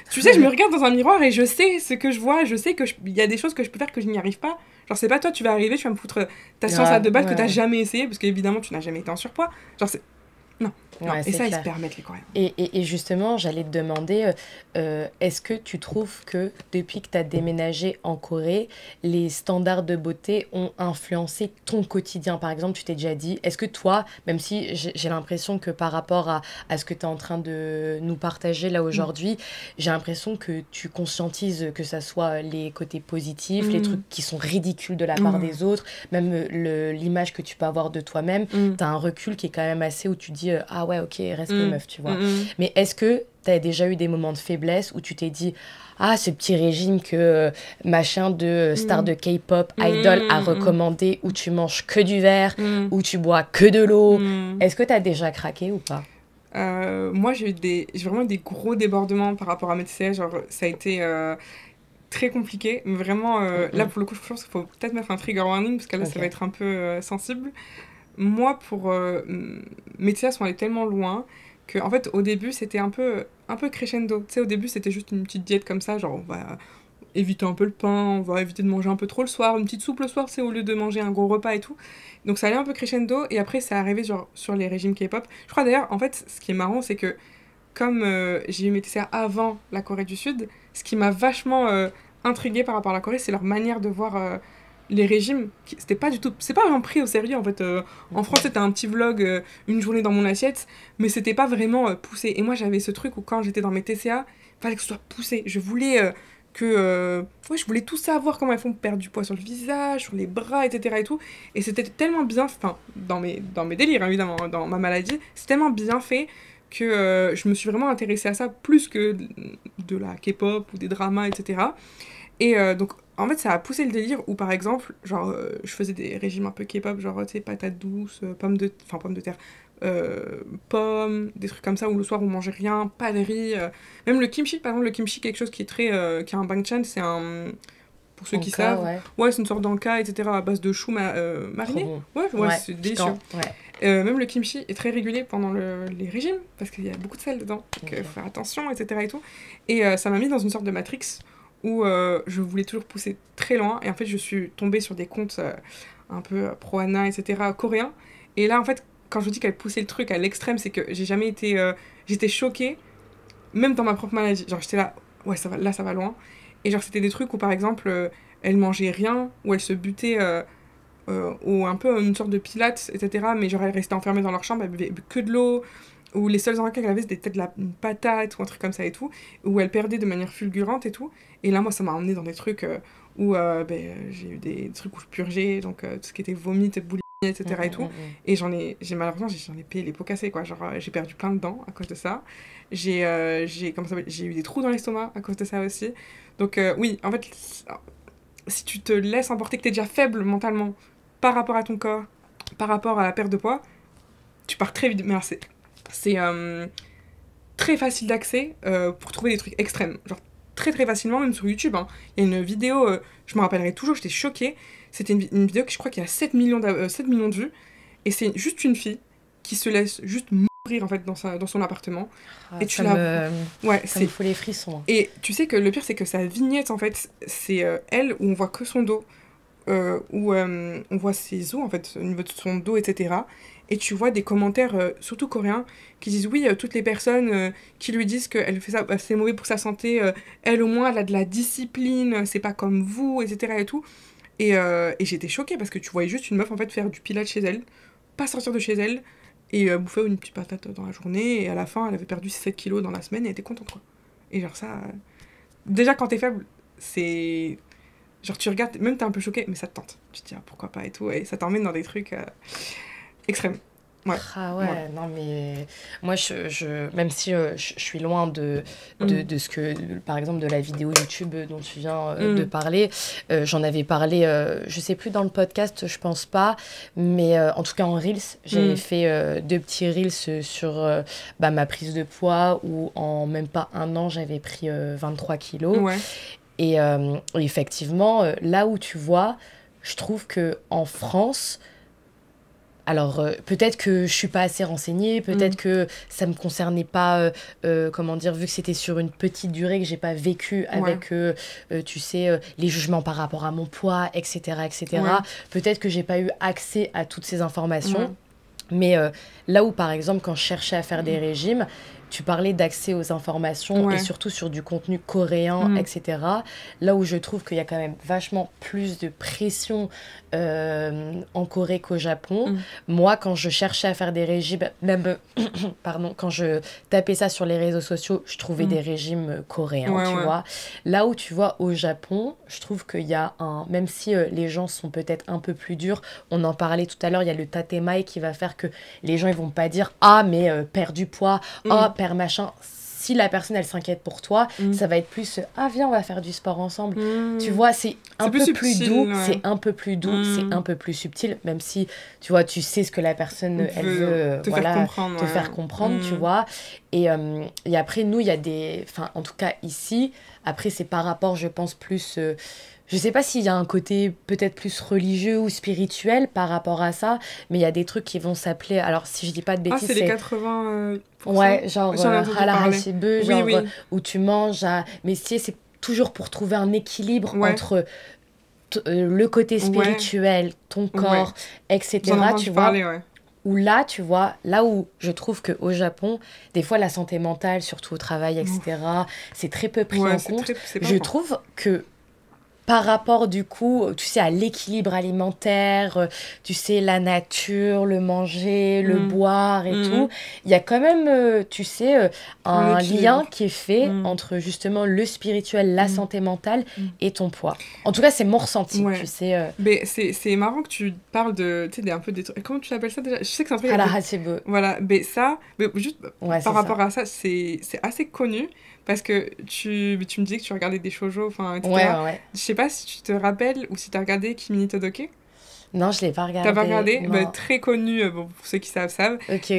tu sais, je me regarde dans un miroir et je sais ce que je vois, je sais que il y a des choses que je peux faire que je n'y arrive pas. Genre c'est pas toi, tu vas arriver, tu vas me foutre ta science à 2 balles que t'as jamais essayé, parce qu'évidemment tu n'as jamais été en surpoids. Genre c'est... Non. Et ça, clair. Ils se permettent, les Coréens. Et justement, j'allais te demander, est-ce que tu trouves que depuis que tu as déménagé en Corée, les standards de beauté ont influencé ton quotidien? Par exemple, tu t'es déjà dit, est-ce que toi, même si j'ai l'impression que par rapport à ce que tu es en train de nous partager là aujourd'hui, j'ai l'impression que tu conscientises que ça soit les côtés positifs, les trucs qui sont ridicules de la part des autres, même l'image que tu peux avoir de toi-même, tu as un recul qui est quand même assez où tu dis, ah ouais, ok, respect meuf, tu vois. Mais est-ce que tu as déjà eu des moments de faiblesse où tu t'es dit, ah, ce petit régime que machin de star de K-pop, idol a recommandé, où tu manges que du verre, où tu bois que de l'eau, est-ce que tu as déjà craqué ou pas? Moi, j'ai vraiment eu des gros débordements par rapport à mes TCA, genre ça a été... très compliqué, mais vraiment, là pour le coup, je pense qu'il faut peut-être mettre un trigger warning, parce que là, ça va être un peu sensible. Moi, mes TCA sont allés tellement loin que, en fait, au début, c'était un peu crescendo. Tu sais, au début, c'était juste une petite diète comme ça, genre, on va éviter un peu le pain, on va éviter de manger un peu trop le soir, une petite soupe le soir, c'est au lieu de manger un gros repas et tout. Donc, ça allait un peu crescendo, et après, ça arrivé genre sur les régimes K-pop. Je crois d'ailleurs, en fait, ce qui est marrant, c'est que, comme j'ai eu mes TCA avant la Corée du Sud, ce qui m'a vachement intriguée par rapport à la Corée, c'est leur manière de voir les régimes, c'était pas du tout... C'est pas vraiment pris au sérieux, en fait. En France, c'était un petit vlog, une journée dans mon assiette, mais c'était pas vraiment poussé. Et moi, j'avais ce truc où quand j'étais dans mes TCA, il fallait que ce soit poussé. Je voulais ouais, je voulais tout savoir, comment elles font perdre du poids sur le visage, sur les bras, etc. et tout. Et c'était tellement bien... Enfin, dans mes délires, hein, évidemment, dans ma maladie, c'est tellement bien fait que je me suis vraiment intéressée à ça plus que de la K-pop ou des dramas, etc. Et donc, en fait, ça a poussé le délire où, par exemple, genre, je faisais des régimes un peu K-pop, genre, tu sais, patates douces, pommes de terre, pommes, des trucs comme ça, où le soir, on mangeait rien, pas de riz. Même le kimchi, par exemple, le kimchi, quelque chose qui est très... qui a un banchan, c'est un... Pour ceux qui savent, ouais, c'est une sorte d'anka, etc., à base de choux marinés. Bon. Ouais, c'est délicieux. Même le kimchi est très régulier pendant les régimes, parce qu'il y a beaucoup de sel dedans, donc faut faire attention, etc. et tout. Et ça m'a mis dans une sorte de matrix où je voulais toujours pousser très loin, et en fait, je suis tombée sur des comptes un peu pro-Anna, etc., coréens. Et là, en fait, quand je dis qu'elle poussait le truc à l'extrême, c'est que j'ai jamais été... j'étais choquée, même dans ma propre maladie. Genre, j'étais là, ouais, ça va loin. Et genre, c'était des trucs où, par exemple, elle mangeait rien, où elle se butait, ou un peu une sorte de pilates, etc. Mais genre, elle restait enfermée dans leur chambre, elle buvait que de l'eau, ou les seuls endroits qu'elle avait, c'était peut-être une patate, ou un truc comme ça et tout, où elle perdait de manière fulgurante et tout. Et là, moi, ça m'a emmené dans des trucs où j'ai eu des trucs où je purgeais, donc tout ce qui était vomi, boulimie, etc. et tout. Et malheureusement, j'en ai payé les pots cassés, quoi. Genre, j'ai perdu plein de dents à cause de ça. J'ai eu des trous dans l'estomac à cause de ça aussi. Donc oui, en fait, si tu te laisses emporter, que t'es déjà faible mentalement par rapport à ton corps, par rapport à la perte de poids, tu pars très vite. Mais alors, c'est très facile d'accès pour trouver des trucs extrêmes. Genre très très facilement, même sur YouTube. Hein. Il y a une vidéo, je me rappellerai toujours, j'étais choquée. C'était une vidéo qui, je crois, qui a 7 millions de vues. Et c'est juste une fille qui se laisse juste mourir en fait dans son appartement. Et tu ça me fout les frissons. Et tu sais que le pire, c'est que sa vignette, en fait, c'est elle où on voit que son dos. Où on voit ses os, en fait, au niveau de son dos, etc. Et tu vois des commentaires, surtout coréens, qui disent oui, toutes les personnes qui lui disent qu'elle fait ça, c'est mauvais pour sa santé, elle au moins, elle a de la discipline, c'est pas comme vous, etc. et tout. Et j'étais choquée parce que tu voyais juste une meuf, en fait, faire du pilates chez elle, pas sortir de chez elle, et bouffer une petite patate dans la journée, et à la fin, elle avait perdu 7 kilos dans la semaine, et elle était contente, quoi. Et genre ça... Déjà, quand t'es faible, c'est... Genre, tu regardes, même t'es un peu choqué, mais ça te tente. Tu te dis, ah, pourquoi pas et tout. Et ça t'emmène dans des trucs extrêmes. Ouais. Ah ouais, non mais moi même si je suis loin de ce que, par exemple, de la vidéo YouTube dont tu viens de parler, j'en avais parlé, je sais plus dans le podcast, je pense pas, mais en tout cas en Reels, j'avais fait 2 petits Reels sur ma prise de poids où en même pas un an, j'avais pris 23 kilos. Ouais. Et effectivement, là où tu vois, je trouve qu'en France, alors peut-être que je suis pas assez renseignée, peut-être que ça me concernait pas, comment dire, vu que c'était sur une petite durée, que j'ai pas vécu avec, tu sais, les jugements par rapport à mon poids, etc., etc. Ouais. Peut-être que j'ai pas eu accès à toutes ces informations. Ouais. Mais là où, par exemple, quand je cherchais à faire des régimes, tu parlais d'accès aux informations et surtout sur du contenu coréen, etc. Là où je trouve qu'il y a quand même vachement plus de pression en Corée qu'au Japon. Moi, quand je cherchais à faire des régimes, même quand je tapais ça sur les réseaux sociaux, je trouvais des régimes coréens, tu vois. Là où tu vois au Japon, je trouve qu'il y a même si les gens sont peut-être un peu plus durs, on en parlait tout à l'heure, il y a le tatemae qui va faire que les gens ils vont pas dire ah mais perds du poids, perd machin. Si la personne elle s'inquiète pour toi, ça va être plus ah viens on va faire du sport ensemble. Tu vois, c'est un peu plus doux, c'est un peu plus doux, c'est un peu plus subtil, même si tu vois tu sais ce que la personne elle veut te faire comprendre, tu vois. Et après nous il y a en tout cas ici, après c'est par rapport je pense plus je sais pas s'il y a un côté peut-être plus religieux ou spirituel par rapport à ça, mais il y a des trucs qui vont s'appeler, alors si je dis pas de bêtises, c'est les 80 ouais, genre Hala Hashibu, genre où tu manges mais c'est toujours pour trouver un équilibre entre le côté spirituel, ton corps, etc. Tu vois. Où là, tu vois, là où je trouve qu'au Japon, des fois, la santé mentale, surtout au travail, etc., c'est très peu pris en compte. Je trouve que par rapport du coup, tu sais, à l'équilibre alimentaire, tu sais, la nature, le manger, le boire et tout, il y a quand même, tu sais, un lien qui est fait entre justement le spirituel, la santé mentale et ton poids. En tout cas, c'est mon ressenti, tu sais. Mais c'est marrant que tu parles de, tu sais, un peu des trucs. Comment tu l'appelles ça déjà? Je sais que c'est un truc. C'est beau. Voilà, mais ça, mais juste par rapport à ça, c'est assez connu. Parce que tu me disais que tu regardais des shoujo, enfin, etc. Ouais. Je sais pas si tu te rappelles ou si tu as regardé Kimi ni Todoke. Non, je l'ai pas regardé. T'as pas regardé? Très connu, bon, pour ceux qui savent.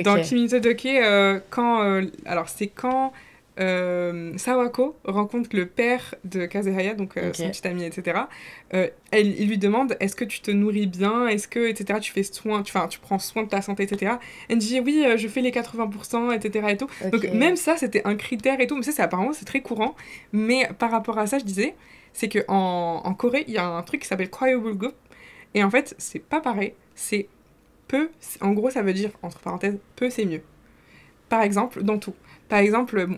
Dans Kimi ni Todoke, alors c'est quand Sawako rencontre le père de Kazehaya, donc son petit ami, etc. Il lui demande, est-ce que tu te nourris bien? Est-ce que, etc., tu prends soin de ta santé, etc. Elle dit, oui, je fais les 80%, etc. et tout. Donc même ça, c'était un critère et tout. Mais ça, apparemment, c'est très courant. Mais par rapport à ça, je disais, c'est qu'en Corée, il y a un truc qui s'appelle Kwaeobulgo. Et en fait, c'est pas pareil. C'est peu. En gros, ça veut dire, entre parenthèses, peu, c'est mieux. Par exemple, dans tout. Par exemple,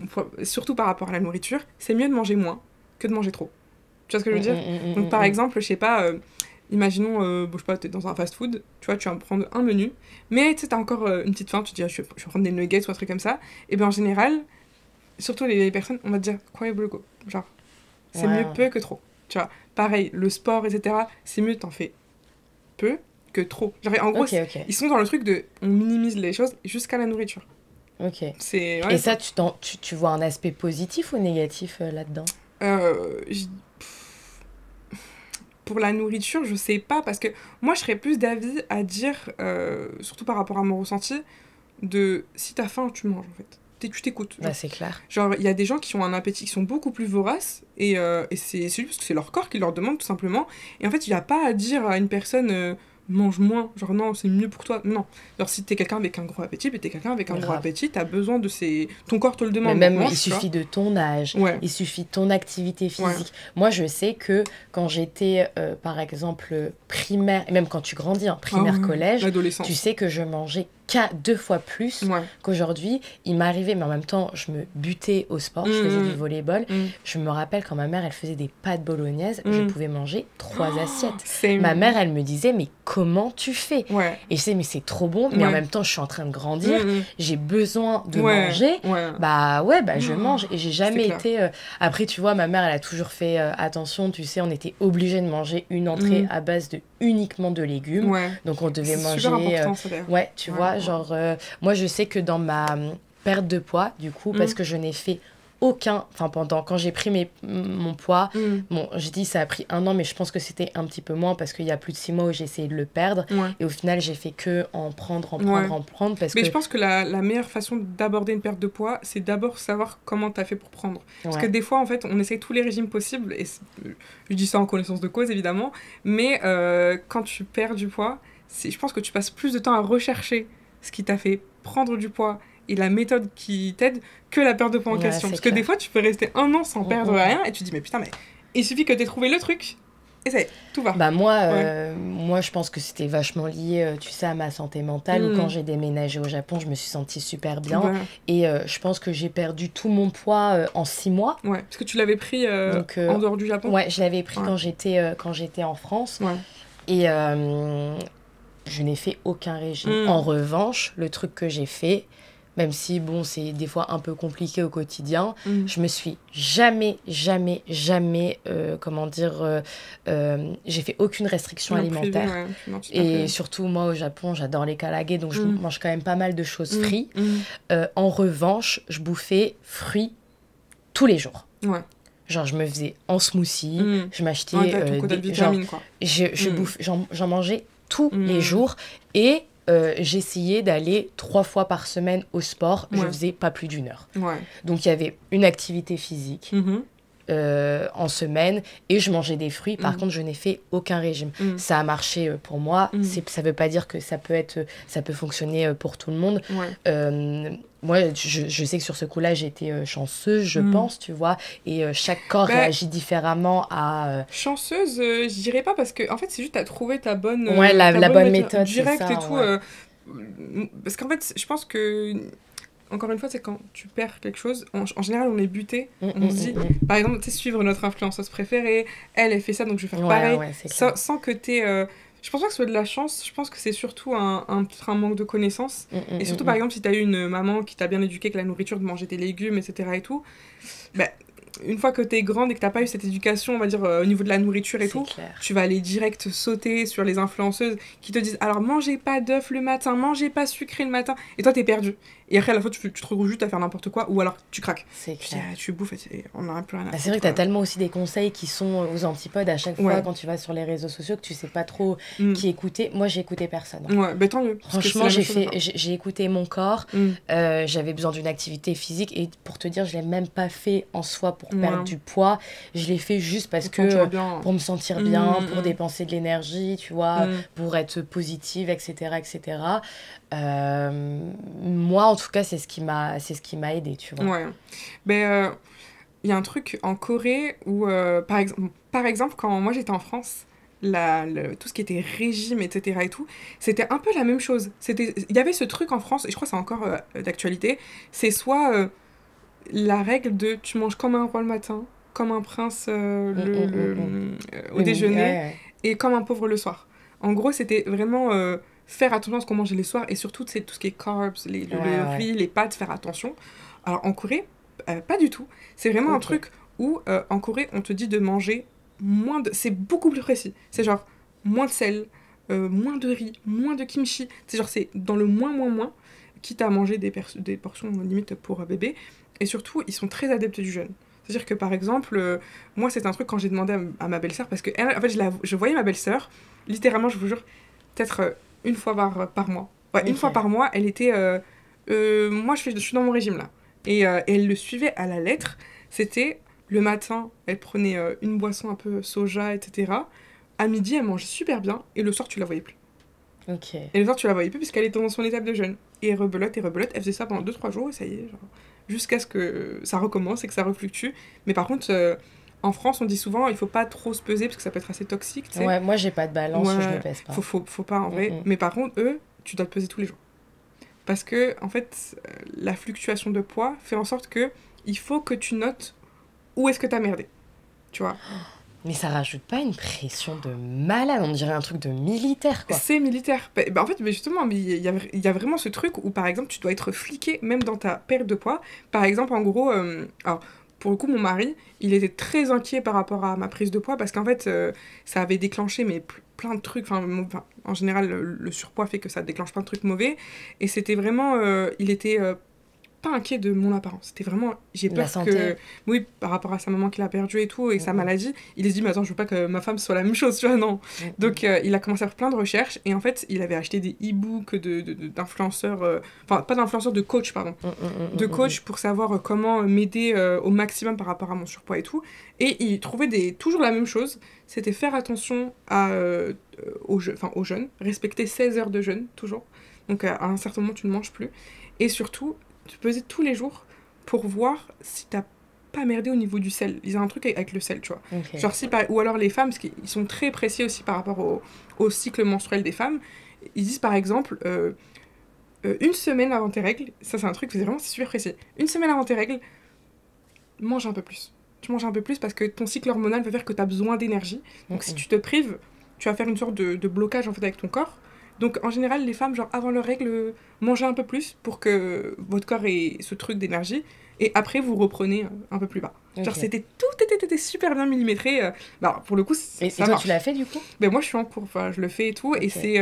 surtout par rapport à la nourriture, c'est mieux de manger moins que de manger trop. Tu vois ce que je veux dire? Donc par exemple, je sais pas, imaginons, je sais pas, t'es dans un fast-food, tu vois, tu vas me prendre un menu, mais tu sais, t'as encore une petite faim, tu te dis, je vais prendre des nuggets ou un truc comme ça, et bien en général, surtout les personnes, on va te dire, quoi go, genre, c'est mieux peu que trop. Tu vois, pareil, le sport, etc., c'est mieux t'en fais peu que trop. Genre, en gros, ils sont dans le truc de, on minimise les choses jusqu'à la nourriture. Et ça, tu vois un aspect positif ou négatif là-dedans? Pour la nourriture, je sais pas, parce que moi, je serais plus d'avis à dire, surtout par rapport à mon ressenti, de si t'as faim, tu manges, en fait. Tu t'écoutes. C'est clair. Genre, il y a des gens qui ont un appétit, qui sont beaucoup plus voraces, et c'est juste parce que c'est leur corps qui leur demande, tout simplement. Et en fait, il n'y a pas à dire à une personne... mange moins, genre non, c'est mieux pour toi. Non. Alors si t'es quelqu'un avec un gros appétit, t'es quelqu'un avec un gros appétit, t'as besoin de ces... Ton corps te le demande. Mais même, il suffit de ton âge, il suffit de ton activité physique. Moi, je sais que quand j'étais, par exemple, primaire, et même quand tu grandis, primaire, collège, tu sais que je mangeais 2 fois plus qu'aujourd'hui. Il m'arrivait, mais en même temps, je me butais au sport, je faisais du volleyball. Je me rappelle quand ma mère, elle faisait des pâtes bolognaises, je pouvais manger 3 assiettes. Ma mère, elle me disait, mais comment tu fais? Et je sais, mais c'est trop bon, mais en même temps, je suis en train de grandir, j'ai besoin de manger, je mange. Et j'ai jamais été... Après, tu vois, ma mère, elle a toujours fait attention, tu sais, on était obligés de manger une entrée à base de uniquement de légumes. Donc, on devait manger... C'est super important, ça, d'ailleurs. Tu vois, genre... moi, je sais que dans ma perte de poids, du coup, parce que je n'ai fait quand j'ai pris mon poids, bon, je dis ça a pris 1 an, mais je pense que c'était un petit peu moins parce qu'il y a plus de 6 mois où j'ai essayé de le perdre, et au final j'ai fait que en prendre parce mais je pense que la meilleure façon d'aborder une perte de poids, c'est d'abord savoir comment t'as fait pour prendre, parce que des fois en fait on essaye tous les régimes possibles, et je dis ça en connaissance de cause évidemment, mais quand tu perds du poids, je pense que tu passes plus de temps à rechercher ce qui t'a fait prendre du poids et la méthode qui t'aide que la perte de poids en question. Parce que des fois, tu peux rester 1 an sans perdre rien et tu te dis, mais putain, mais il suffit que t'aies trouvé le truc et ça y est, tout va. Moi, je pense que c'était vachement lié, tu sais, à ma santé mentale. Où quand j'ai déménagé au Japon, je me suis sentie super bien. Et je pense que j'ai perdu tout mon poids en 6 mois. Parce que tu l'avais pris en dehors du Japon. Je l'avais pris quand j'étais en France. Et je n'ai fait aucun régime. En revanche, le truc que j'ai fait... Même si, bon, c'est des fois un peu compliqué au quotidien, je me suis jamais, j'ai fait aucune restriction alimentaire. Et surtout, moi, au Japon, j'adore les karaage, donc je mange quand même pas mal de choses frites. En revanche, je bouffais fruits tous les jours. Genre, je me faisais en smoothie, je m'achetais des vitamines, quoi. J'en mangeais tous les jours, et... j'essayais d'aller 3 fois par semaine au sport. Je faisais pas plus d'1 heure. Donc, il y avait une activité physique en semaine et je mangeais des fruits. Par contre, je n'ai fait aucun régime. Ça a marché pour moi. Ça veut pas dire que ça peut fonctionner pour tout le monde. Moi, je sais que sur ce coup-là, j'ai été chanceuse, je pense, tu vois. Et chaque corps réagit différemment à... Chanceuse, je dirais pas, parce que en fait, c'est juste, t'as trouvé ta bonne... la bonne méthode, directe c'est ça, et tout. Parce qu'en fait, je pense que... encore une fois, c'est quand tu perds quelque chose, en général, on est buté. On se dit, par exemple, tu sais, suivre notre influenceuse préférée, elle fait ça, donc je vais faire pareil. Ouais, c'est clair. Sans que t'aies... Je pense pas que ce soit de la chance, je pense que c'est surtout un manque de connaissances. Et surtout, par exemple, si t'as eu une maman qui t'a bien éduqué avec la nourriture, de manger tes légumes, etc. et tout, bah, une fois que t'es grande et que t'as pas eu cette éducation, on va dire, au niveau de la nourriture et C'est tout, clair. tu vas aller direct sauter sur les influenceuses qui te disent alors mangez pas d'œufs le matin, mangez pas sucré le matin, et toi t'es perdu. Et après à la fois tu te retrouves juste à faire n'importe quoi ou alors tu craques. C'est clair. Tu bouffes et on n'en a plus rien à C'est vrai que t'as tellement aussi des conseils qui sont aux antipodes à chaque fois quand tu vas sur les réseaux sociaux que tu sais pas trop qui écouter. Moi j'ai écouté personne. Ouais, bah tant mieux. Franchement j'ai écouté mon corps, j'avais besoin d'une activité physique et pour te dire je l'ai même pas fait en soi pour perdre du poids, je l'ai fait juste parce que pour me sentir bien, pour dépenser de l'énergie, tu vois, pour être positive, etc. etc. Moi en tout cas c'est ce qui m'a aidé, tu vois. Ouais. Ben y a un truc en Corée où par exemple quand moi j'étais en France, tout ce qui était régime, etc. et tout, c'était un peu la même chose. Il y avait ce truc en France, et je crois que c'est encore d'actualité, c'est soit la règle de tu manges comme un roi le matin, comme un prince au déjeuner, et comme un pauvre le soir. En gros, c'était vraiment faire attention à ce qu'on mangeait les soirs, et surtout tout ce qui est carbs, le riz, les pâtes, faire attention. Alors en Corée, pas du tout. C'est vraiment un truc où en Corée, on te dit de manger c'est beaucoup plus précis. C'est genre moins de sel, moins de riz, moins de kimchi. C'est genre c'est dans le moins, quitte à manger des portions limite pour bébé. Et surtout, ils sont très adeptes du jeûne. C'est-à-dire que par exemple, moi c'est un truc quand j'ai demandé à ma belle-sœur, parce que en fait je voyais ma belle-sœur, littéralement je vous jure, peut-être une fois par mois. Ouais, une fois par mois, elle était... moi je suis dans mon régime là. Et elle le suivait à la lettre. C'était le matin, elle prenait une boisson un peu soja, etc. À midi, elle mangeait super bien. Et le soir, tu la voyais plus. Et le soir, tu la voyais plus puisqu'elle était dans son étape de jeûne. Et rebelote. Elle faisait ça pendant 2-3 jours et ça y est. Genre, jusqu'à ce que ça recommence et que ça refluctue. Mais par contre, en France, on dit souvent il faut pas trop se peser parce que ça peut être assez toxique. T'sais. Ouais, moi j'ai pas de balance, je me pèse pas. Faut pas en vrai. Mais par contre, eux, tu dois te peser tous les jours. Parce que, en fait, la fluctuation de poids fait en sorte que il faut que tu notes où est-ce que t'as merdé. Tu vois. Mais ça rajoute pas une pression de malade, on dirait un truc de militaire, quoi. C'est militaire. En fait, mais justement, il y a vraiment ce truc où, par exemple, tu dois être fliqué même dans ta perte de poids. Par exemple, en gros, alors, pour le coup, mon mari, il était très inquiet par rapport à ma prise de poids parce qu'en fait, ça avait déclenché plein de trucs. En général, le surpoids fait que ça déclenche plein de trucs mauvais. Et c'était vraiment... il était pas inquiet de mon apparence. C'était vraiment... J'ai peur que... Oui, par rapport à sa maman qu'il a perdue et tout, et sa maladie, il s'est dit, mais attends, je veux pas que ma femme soit la même chose, tu vois, non. Donc, il a commencé à faire plein de recherches, et en fait, il avait acheté des e-books d'influenceurs... Enfin, pas d'influenceurs, de coach, pardon. De coach pour savoir comment m'aider au maximum par rapport à mon surpoids et tout. Et il trouvait toujours la même chose, c'était faire attention au jeûne, respecter 16 heures de jeûne, toujours. Donc, à un certain moment, tu ne manges plus. Et surtout... te peser tous les jours pour voir si t'as pas merdé au niveau du sel. Ils ont un truc avec le sel, tu vois. Genre ou alors les femmes, parce qu'ils sont très précis aussi par rapport au cycle menstruel des femmes. Ils disent par exemple, une semaine avant tes règles, ça c'est un truc, c'est super précis. Une semaine avant tes règles, mange un peu plus. Tu manges un peu plus parce que ton cycle hormonal va faire que t'as besoin d'énergie. Donc si tu te prives, tu vas faire une sorte de blocage en fait avec ton corps. Donc, en général, les femmes, genre, avant leurs règles, mangez un peu plus pour que votre corps ait ce truc d'énergie. Et après, vous reprenez un peu plus bas. Genre, tout était super bien millimétré. Bah, pour le coup, ça et toi, marche. Tu l'as fait, du coup ? Ben, moi, je suis en cours. Enfin, je le fais et tout. Et c'est...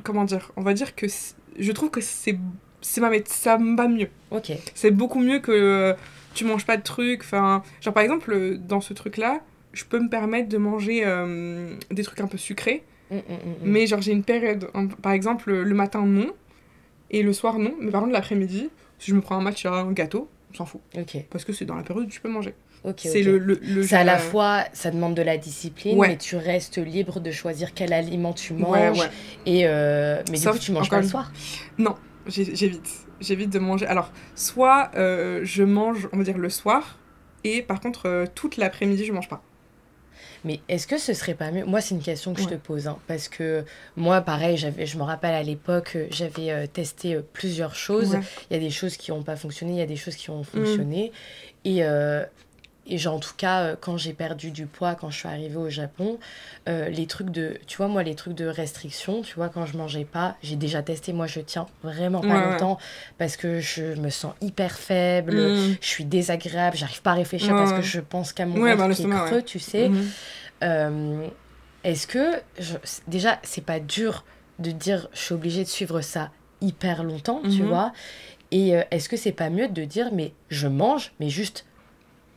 comment dire ? On va dire que... je trouve que ça me va mieux. C'est beaucoup mieux que tu manges pas de trucs. Enfin, genre, par exemple, dans ce truc-là, je peux me permettre de manger des trucs un peu sucrés. Mais genre j'ai une période, par exemple le matin non, et le soir non, mais par contre l'après-midi, si je me prends un matcha, un gâteau, on s'en fout. Parce que c'est dans la période où tu peux manger. C'est c'est à la fois, ça demande de la discipline, mais tu restes libre de choisir quel aliment tu manges. Et mais du coup tu manges pas le soir ? Non, j'évite de manger. Alors soit je mange, on va dire le soir, et par contre toute l'après-midi je mange pas. Mais est-ce que ce serait pas mieux? Moi, c'est une question que je te pose, hein, parce que moi, pareil, je me rappelle à l'époque, j'avais testé plusieurs choses. Ouais. Il y a des choses qui n'ont pas fonctionné, il y a des choses qui ont fonctionné. Et, euh, et genre, en tout cas, quand j'ai perdu du poids, quand je suis arrivée au Japon, tu vois, moi, les trucs de restriction, tu vois, quand je mangeais pas, j'ai déjà testé, moi, je tiens vraiment pas longtemps parce que je me sens hyper faible, je suis désagréable, j'arrive pas à réfléchir parce que je pense qu'à mon ventre qui est creux, tu sais. Euh, Est-ce que, déjà, c'est pas dur de dire, je suis obligée de suivre ça hyper longtemps, tu vois, et est-ce que c'est pas mieux de dire, mais je mange, mais juste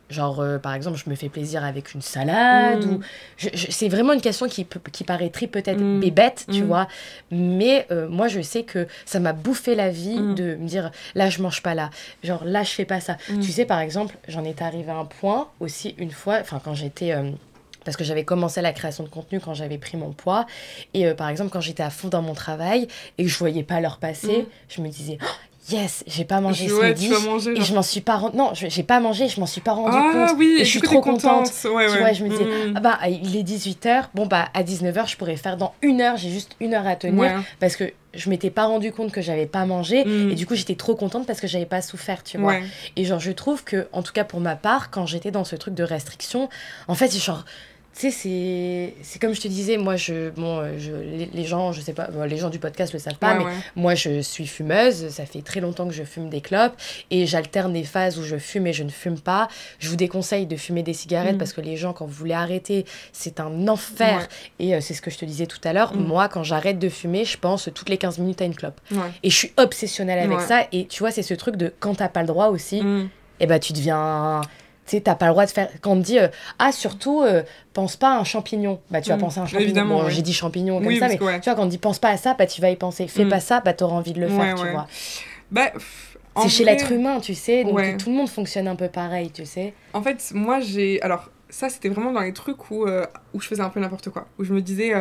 genre, par exemple, je me fais plaisir avec une salade ou... c'est vraiment une question qui paraîtrait peut-être bébête, tu vois. Mais moi, je sais que ça m'a bouffé la vie de me dire, là, je mange pas là. Genre, là, je fais pas ça. Tu sais, par exemple, j'en étais arrivée à un point aussi une fois, enfin, quand j'étais... parce que j'avais commencé la création de contenu quand j'avais pris mon poids. Et par exemple, quand j'étais à fond dans mon travail et que je voyais pas l'heure passer, je me disais... Yes, j'ai pas mangé ce midi manger, et je m'en suis pas non, j'ai pas mangé, je m'en suis pas rendu compte oui, et je suis trop contente. Tu vois, je me disais ah bah il est 18h, bon bah à 19h je pourrais faire dans 1 heure, j'ai juste 1 heure à tenir parce que je m'étais pas rendu compte que j'avais pas mangé et du coup j'étais trop contente parce que j'avais pas souffert, tu vois. Et genre je trouve que en tout cas pour ma part quand j'étais dans ce truc de restriction, en fait genre tu sais, c'est comme je te disais, moi, les gens, je sais pas, bon, les gens du podcast le savent pas, mais moi, je suis fumeuse. Ça fait très longtemps que je fume des clopes et j'alterne des phases où je fume et je ne fume pas. Je vous déconseille de fumer des cigarettes parce que les gens, quand vous voulez arrêter, c'est un enfer. Et c'est ce que je te disais tout à l'heure. Moi, quand j'arrête de fumer, je pense toutes les 15 minutes à une clope. Et je suis obsessionnelle avec ça. Et tu vois, c'est ce truc de quand t'as pas le droit aussi, et bah, tu deviens... Tu sais, t'as pas le droit de faire... Quand on te dit, surtout, pense pas à un champignon. Bah, tu vas penser à un champignon. Évidemment, j'ai dit champignon comme ça, mais tu vois, quand on te dit, pense pas à ça, bah, tu vas y penser. Fais pas ça, bah, t'auras envie de le faire, tu vois. Bah, c'est chez l'être humain, tu sais, donc tout le monde fonctionne un peu pareil, tu sais. En fait, moi, alors, ça, c'était vraiment dans les trucs où je faisais un peu n'importe quoi. Où je me disais...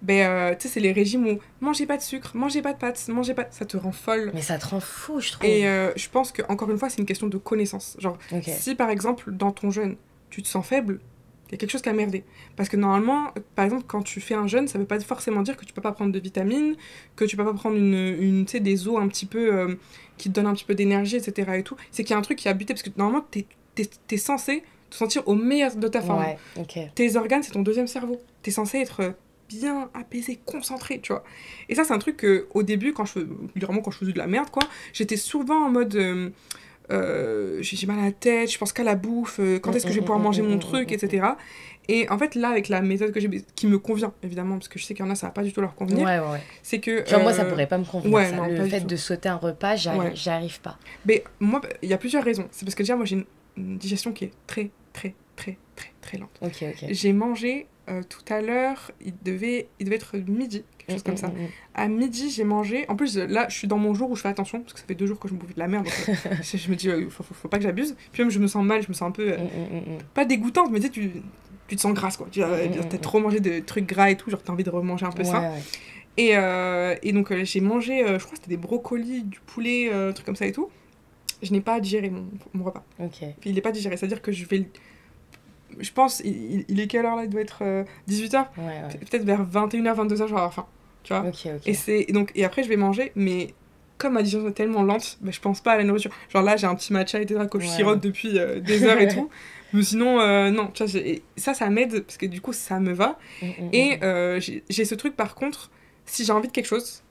tu sais, c'est les régimes où mangez pas de sucre, mangez pas de pâtes, ça te rend folle. Mais ça te rend fou, je trouve. Et je pense que encore une fois, c'est une question de connaissance. Genre, si par exemple, dans ton jeûne, tu te sens faible, il y a quelque chose qui a merdé. Parce que normalement, par exemple, quand tu fais un jeûne, ça veut pas forcément dire que tu peux pas prendre de vitamines, que tu peux pas prendre tu sais, des eaux un petit peu qui te donnent un petit peu d'énergie, etc. et tout. C'est qu'il y a un truc qui a buté, parce que normalement, t'es censé te sentir au meilleur de ta forme. Tes organes, c'est ton deuxième cerveau. T'es censé être bien apaisé, concentré, tu vois. Et ça, c'est un truc que au début, quand je faisais de la merde, quoi, j'étais souvent en mode j'ai mal à la tête, je pense qu'à la bouffe, quand est-ce que je vais pouvoir manger mon truc, etc. Et en fait, là, avec la méthode que j'ai, qui me convient, évidemment, parce que je sais qu'il y en a, ça va pas du tout leur convenir, c'est que... Genre, moi, ça pourrait pas me convenir, ça. Le fait de sauter un repas, j'y arrive pas. Mais moi, il y a plusieurs raisons. C'est parce que déjà, moi, j'ai une digestion qui est très, très, très, très, très lente. J'ai mangé... tout à l'heure, il devait être midi, quelque chose comme ça. À midi, j'ai mangé... En plus, là, je suis dans mon jour où je fais attention, parce que ça fait 2 jours que je me bouffe de la merde. Donc, je me dis, faut pas que j'abuse. Puis même, je me sens mal, je me sens un peu... pas dégoûtante, mais tu sais, tu te sens grasse, quoi. T'as trop mangé de trucs gras et tout, genre t'as envie de remanger un peu ça. Et donc, j'ai mangé, je crois que c'était des brocolis, du poulet, trucs comme ça et tout. Je n'ai pas digéré mon repas. Puis il n'est pas digéré, c'est-à-dire que je vais... Je pense, il est quelle heure là? Il doit être 18h. Peut-être vers 21h, 22h, je vais avoir faim. Tu vois. Et après, je vais manger, mais comme ma digestion est tellement lente, je pense pas à la nourriture. Genre là, j'ai un petit matcha, etc., que je sirote depuis des heures et tout. Mais sinon, non. Tu vois, ça m'aide, parce que du coup, ça me va. Et j'ai ce truc, par contre, si j'ai envie de quelque chose,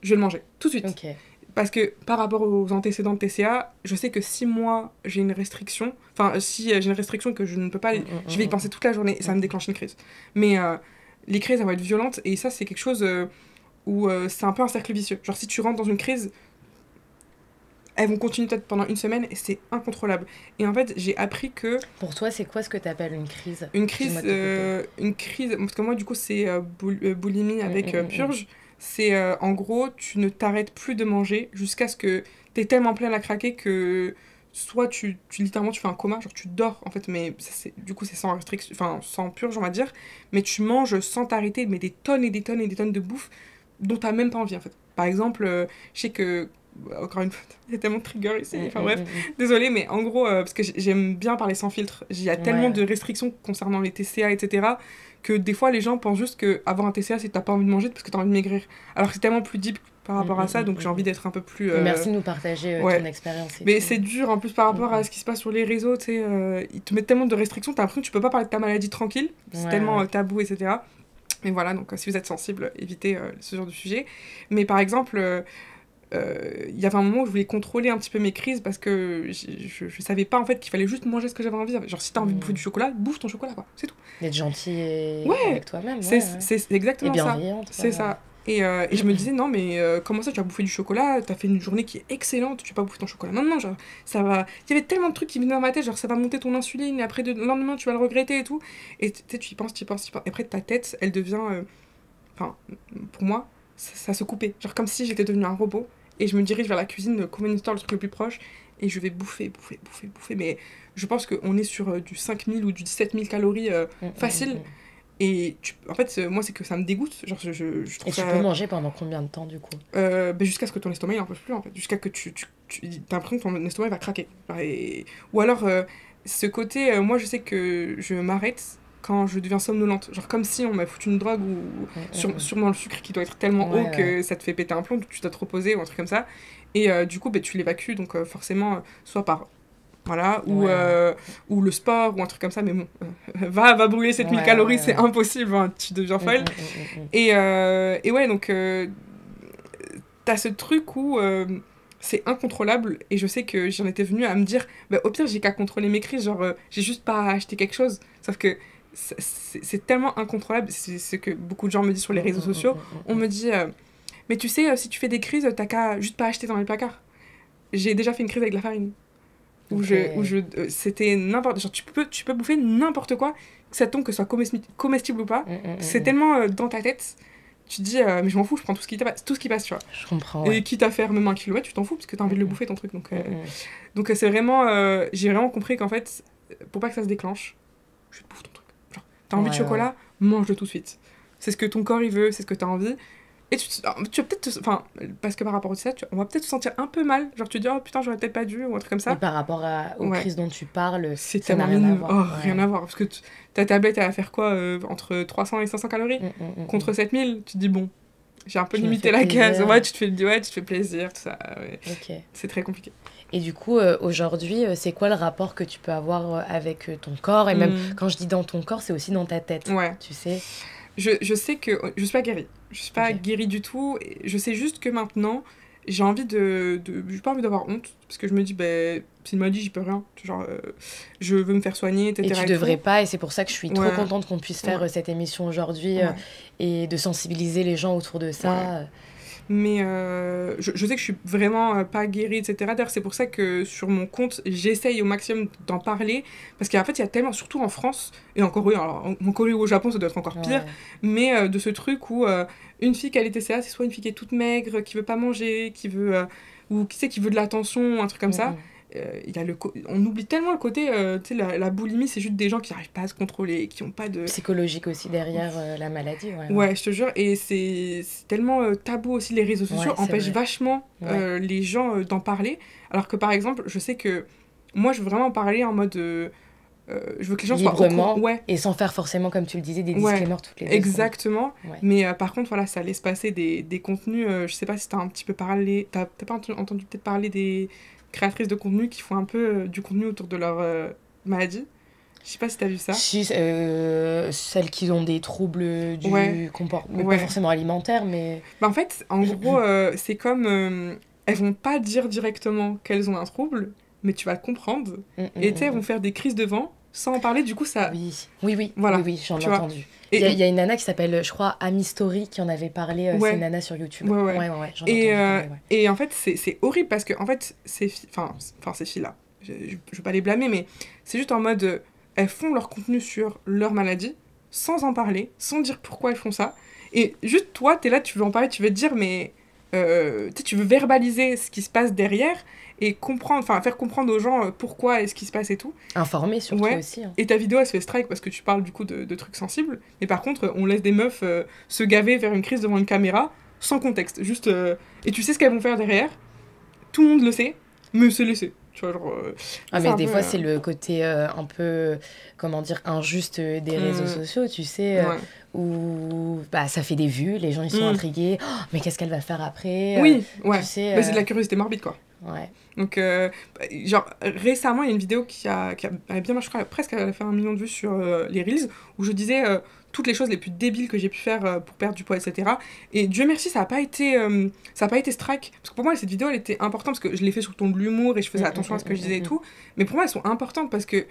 je vais le manger tout de suite. Parce que par rapport aux antécédents de TCA, je sais que si moi j'ai une restriction, si j'ai une restriction que je ne peux pas, je vais y penser toute la journée et ça me déclenche une crise. Mais les crises, elles vont être violentes et ça, c'est quelque chose où c'est un peu un cercle vicieux. Genre, si tu rentres dans une crise, elles vont continuer peut-être pendant 1 semaine et c'est incontrôlable. Et en fait, j'ai appris que... Pour toi, c'est quoi ce que tu appelles une crise? Une crise, parce que moi, du coup, c'est boulimie avec purge. C'est en gros, tu ne t'arrêtes plus de manger jusqu'à ce que t'es tellement plein à craquer que soit littéralement tu fais un coma, genre tu dors en fait, mais du coup c'est sans restriction, enfin sans purge on va dire, mais tu manges sans t'arrêter, mais des tonnes et des tonnes et des tonnes de bouffe dont t'as même pas envie en fait. Par exemple, je sais que encore une fois, il y a tellement de triggers ici, enfin bref, désolée, mais en gros, parce que j'aime bien parler sans filtre, il y a tellement de restrictions concernant les TCA, etc., que des fois, les gens pensent juste qu'avoir un TCA, c'est que t'as pas envie de manger parce que t'as envie de maigrir. Alors que c'est tellement plus deep par rapport à ça, donc j'ai envie d'être un peu plus... Merci de nous partager ton expérience. Mais c'est dur, en plus, par rapport à ce qui se passe sur les réseaux, tu sais, ils te mettent tellement de restrictions, t'as l'impression que tu peux pas parler de ta maladie tranquille, c'est tellement tabou, etc. Mais voilà, donc si vous êtes sensible, évitez ce genre de sujet. Mais par exemple, il y avait un moment où je voulais contrôler un petit peu mes crises parce que je savais pas en fait qu'il fallait juste manger ce que j'avais envie. Genre si t'as envie de bouffer du chocolat, bouffe ton chocolat, quoi, c'est tout. D'être gentil avec toi-même. C'est exactement ça. Et bienveillante. C'est ça. Et je me disais, non, mais comment ça, tu vas bouffer du chocolat? T'as fait une journée qui est excellente, tu vas pas bouffer ton chocolat. Non, genre, ça va. Il y avait tellement de trucs qui venaient dans ma tête, genre, ça va monter ton insuline, et après, le lendemain, tu vas le regretter et tout. Et tu sais, tu y penses. Et après, ta tête, elle devient. Enfin, pour moi, ça se coupait. Genre, comme si j'étais devenue un robot. Et je me dirige vers la cuisine, convenience store, le truc le plus proche. Et je vais bouffer. Mais je pense qu'on est sur du 5000 ou du 17000 calories facile. Et en fait, moi, c'est que ça me dégoûte. Genre, je trouve et tu peux manger pendant combien de temps, du coup? Jusqu'à ce que ton estomac, il en peut plus, en fait. Jusqu'à que t'as l'impression que ton estomac va craquer. Ou alors, ce côté, moi, je sais que je m'arrête quand je deviens somnolente. Genre, comme si on m'a foutu une drogue ou sûrement le sucre qui doit être tellement haut que ça te fait péter un plomb, que tu dois te reposer ou un truc comme ça. Et du coup, tu l'évacues, donc forcément, soit par... Voilà, ou le sport, ou un truc comme ça, mais bon, va brûler 7000 calories, c'est impossible, hein, tu deviens folle. Et ouais, donc, t'as ce truc où c'est incontrôlable, et je sais que j'en étais venue à me dire, bah, au pire, j'ai qu'à contrôler mes crises, genre, j'ai juste pas à acheter quelque chose, sauf que c'est tellement incontrôlable, c'est ce que beaucoup de gens me disent sur les réseaux sociaux, on me dit, mais tu sais, si tu fais des crises, t'as qu'à juste pas acheter dans les placards. J'ai déjà fait une crise avec la farine. Où c'était n'importe, genre tu peux bouffer n'importe quoi, que ça tombe, que ce soit comestible ou pas, c'est tellement dans ta tête, tu te dis mais je m'en fous, je prends tout ce qui passe, tu vois. Je comprends. Et quitte à faire même 1 kilomètre, tu t'en fous parce que t'as envie de le bouffer ton truc, donc c'est vraiment j'ai vraiment compris qu'en fait pour pas que ça se déclenche, je bouffe ton truc. Genre t'as envie de chocolat, mange-le tout de suite. C'est ce que ton corps il veut, c'est ce que t'as envie. Et tu vas peut-être enfin parce que par rapport à ça on va peut-être se sentir un peu mal, genre tu te dis oh putain j'aurais peut-être pas dû ou un truc comme ça. Et par rapport aux crises dont tu parles, c'est tellement rien à voir. Rien à voir parce que ta tablette elle va faire quoi entre 300 et 500 calories contre 7000, tu te dis bon j'ai un peu limité la case, tu te fais plaisir, tout ça, c'est très compliqué. Et du coup, aujourd'hui, c'est quoi le rapport que tu peux avoir avec ton corps? Et même quand je dis dans ton corps, c'est aussi dans ta tête, tu sais. Je sais que je suis pas guérie. Je suis pas guérie du tout. Je sais juste que maintenant, j'ai envie j'ai pas envie d'avoir honte. Parce que je me dis, c'est une maladie, j'y peux rien. Genre, je veux me faire soigner, etc. Et tu devrais pas. Et c'est pour ça que je suis trop contente qu'on puisse faire cette émission aujourd'hui et de sensibiliser les gens autour de ça. Mais je sais que je suis vraiment pas guérie, etc. D'ailleurs, c'est pour ça que sur mon compte, j'essaye au maximum d'en parler. Parce qu'en fait, il y a tellement, surtout en France, et en Corée, alors en Corée ou au Japon, ça doit être encore pire, mais de ce truc où une fille qui a les TCA, c'est soit une fille qui est toute maigre, qui veut pas manger, qui veut, ou qui veut de l'attention, un truc comme ça. Y a on oublie tellement le côté, tu sais, la boulimie, c'est juste des gens qui n'arrivent pas à se contrôler, qui n'ont pas de... Psychologique aussi derrière la maladie. Ouais, je te jure, et c'est tellement tabou aussi, les réseaux sociaux empêchent vachement les gens d'en parler, alors que par exemple, je sais que moi, je veux vraiment en parler en mode... je veux que les gens soient librement, et sans faire forcément, comme tu le disais, des disclaimers toutes les 2 exactement. Mais par contre, voilà, ça laisse passer des contenus, je sais pas si t'as un petit peu parlé, t'as pas entendu peut-être parler des créatrices de contenu qui font un peu du contenu autour de leur maladie. Je sais pas si t'as vu ça. Si, celles qui ont des troubles du comportement, pas forcément alimentaires, mais... en fait, en gros, c'est comme... elles vont pas dire directement qu'elles ont un trouble, mais tu vas le comprendre. Et tu sais, elles vont faire des crises devant, sans en parler, du coup, ça... Oui, voilà, oui, j'en ai entendu. Il y a une nana qui s'appelle, je crois, Amy Story, qui en avait parlé, c'est une nana sur YouTube. Ouais, j'en ai entendu parler, Et en fait, c'est horrible, parce que, en fait, ces filles-là, je veux pas les blâmer, mais c'est juste en mode... elles font leur contenu sur leur maladie, sans en parler, sans dire pourquoi elles font ça. Et juste, toi, t'es là, tu veux en parler, tu veux te dire, mais... tu veux verbaliser ce qui se passe derrière et faire comprendre aux gens pourquoi et ce qui se passe et tout. Informer surtout aussi. Hein. Et ta vidéo, elle se fait strike parce que tu parles du coup de trucs sensibles. Mais par contre, on laisse des meufs se gaver, faire une crise devant une caméra, sans contexte. Juste, et tu sais ce qu'elles vont faire derrière. tout le monde le sait, mais c'est laissé. Tu vois, genre, mais des fois, c'est le côté un peu, comment dire, injuste des réseaux sociaux, tu sais, où bah, ça fait des vues, les gens, ils sont intrigués. Oh, mais qu'est-ce qu'elle va faire après? Oui, tu sais, mais c'est de la curiosité morbide, quoi. Ouais. Donc, genre, récemment, il y a une vidéo qui a bien marché, je crois, presque elle a fait 1 million de vues sur les Reels, où je disais toutes les choses les plus débiles que j'ai pu faire pour perdre du poids, etc. Et Dieu merci, ça a pas été strike. Parce que pour moi, cette vidéo, elle était importante, parce que je l'ai fait sur le ton de l'humour, et je faisais attention à ce que je disais et tout. Mais pour moi, elles sont importantes, parce que,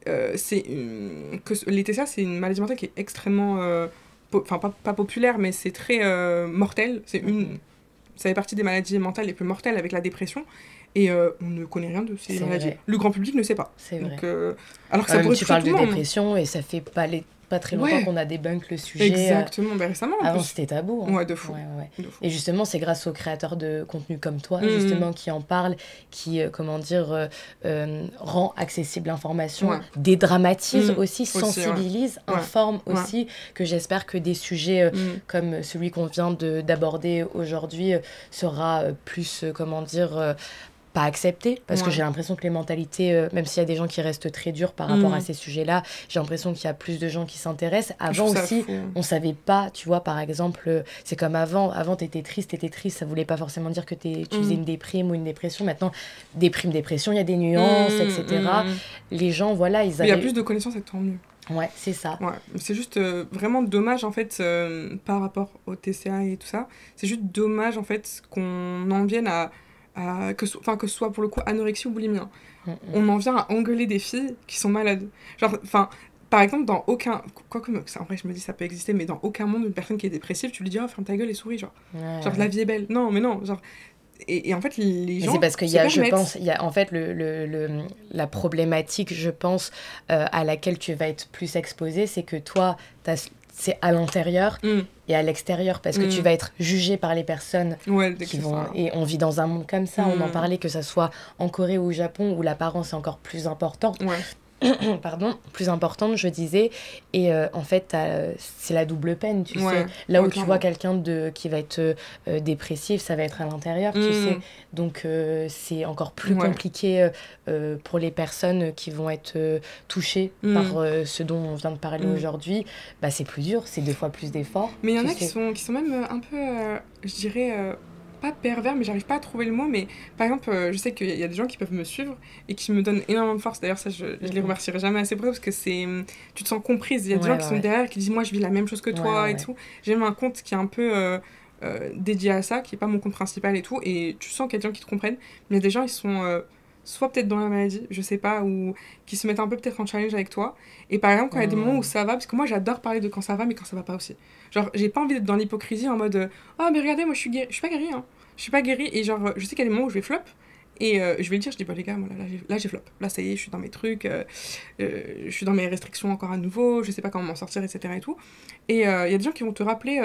les TCA, c'est une maladie mentale qui est extrêmement... Enfin, pas populaire, mais c'est très mortel. Ça fait partie des maladies mentales les plus mortelles avec la dépression. Et on ne connaît rien de ces maladies. Vrai. Le grand public ne sait pas. C'est vrai. Donc, alors que ça pourrait tu parles tout de le monde. dépression et ça fait pas très longtemps qu'on a débunk le sujet. Exactement, récemment. Avant, c'était tabou. Ouais, de fou. De fou. Et justement, c'est grâce aux créateurs de contenu comme toi, justement, qui en parlent, qui, rend accessible l'information, dédramatise aussi, sensibilise, informe aussi, que j'espère que des sujets comme celui qu'on vient d'aborder aujourd'hui sera plus, pas accepté, parce que j'ai l'impression que les mentalités, même s'il y a des gens qui restent très durs par rapport à ces sujets-là, j'ai l'impression qu'il y a plus de gens qui s'intéressent. Avant aussi, on savait pas, tu vois, par exemple, c'est comme avant t'étais triste, ça voulait pas forcément dire que tu faisais une déprime ou une dépression. Maintenant, déprime, dépression, il y a des nuances, etc. Les gens, voilà, ils avaient... Il y a plus de connaissances, c'est tant mieux. Ouais, c'est ça. Ouais, c'est juste vraiment dommage, en fait, par rapport au TCA et tout ça. C'est juste dommage, en fait, qu'on en vienne que ce soit pour le coup anorexie ou boulimie. On en vient à engueuler des filles qui sont malades. Genre, par exemple, dans aucun... Quoique, en vrai, je me dis ça peut exister, mais dans aucun monde, une personne qui est dépressive, tu lui dis « Oh, ferme ta gueule et souris », genre. Genre, la vie est belle. Non, mais non, genre... Et en fait, les gens... C'est parce qu'il y a, je pense, il y a en fait la problématique, je pense, à laquelle tu vas être plus exposée, c'est que toi, c'est à l'intérieur et à l'extérieur, parce que tu vas être jugé par les personnes qui vont... Et on vit dans un monde comme ça, on en parlait, que ça soit en Corée ou au Japon, où l'apparence est encore plus importante. Pardon, plus importante, je disais. Et en fait, c'est la double peine, tu sais. Là où tu vois quelqu'un qui va être dépressif, ça va être à l'intérieur, tu sais. Donc, c'est encore plus compliqué pour les personnes qui vont être touchées par ce dont on vient de parler aujourd'hui. Bah, c'est plus dur, c'est 2 fois plus d'efforts. Mais il y en a qui sont même un peu, je dirais... pas pervers, mais j'arrive pas à trouver le mot, mais par exemple, je sais qu'il y a des gens qui peuvent me suivre et qui me donnent énormément de force. D'ailleurs, ça, je les remercierai jamais assez pour eux, parce que tu te sens comprise. Il y a des gens qui sont derrière, qui disent « Moi, je vis la même chose que toi et tout. » J'ai même un compte qui est un peu dédié à ça, qui est pas mon compte principal et tout, et tu sens qu'il y a des gens qui te comprennent, mais il y a des gens, ils sont... soit peut-être dans la maladie, je sais pas, ou qui se mettent un peu peut-être en challenge avec toi. Et par exemple, quand il y a des moments où ça va, parce que moi j'adore parler de quand ça va, mais quand ça va pas aussi. Genre, j'ai pas envie d'être dans l'hypocrisie en mode oh, mais regardez, moi je suis pas guérie, hein. Je suis pas guérie, et genre, je sais qu'il y a des moments où je vais flop, et je vais le dire, je dis, bah les gars, moi, là j'ai flop. Là, ça y est, je suis dans mes trucs, je suis dans mes restrictions encore à nouveau, je sais pas comment m'en sortir, etc. et tout. Et il y a des gens qui vont te rappeler,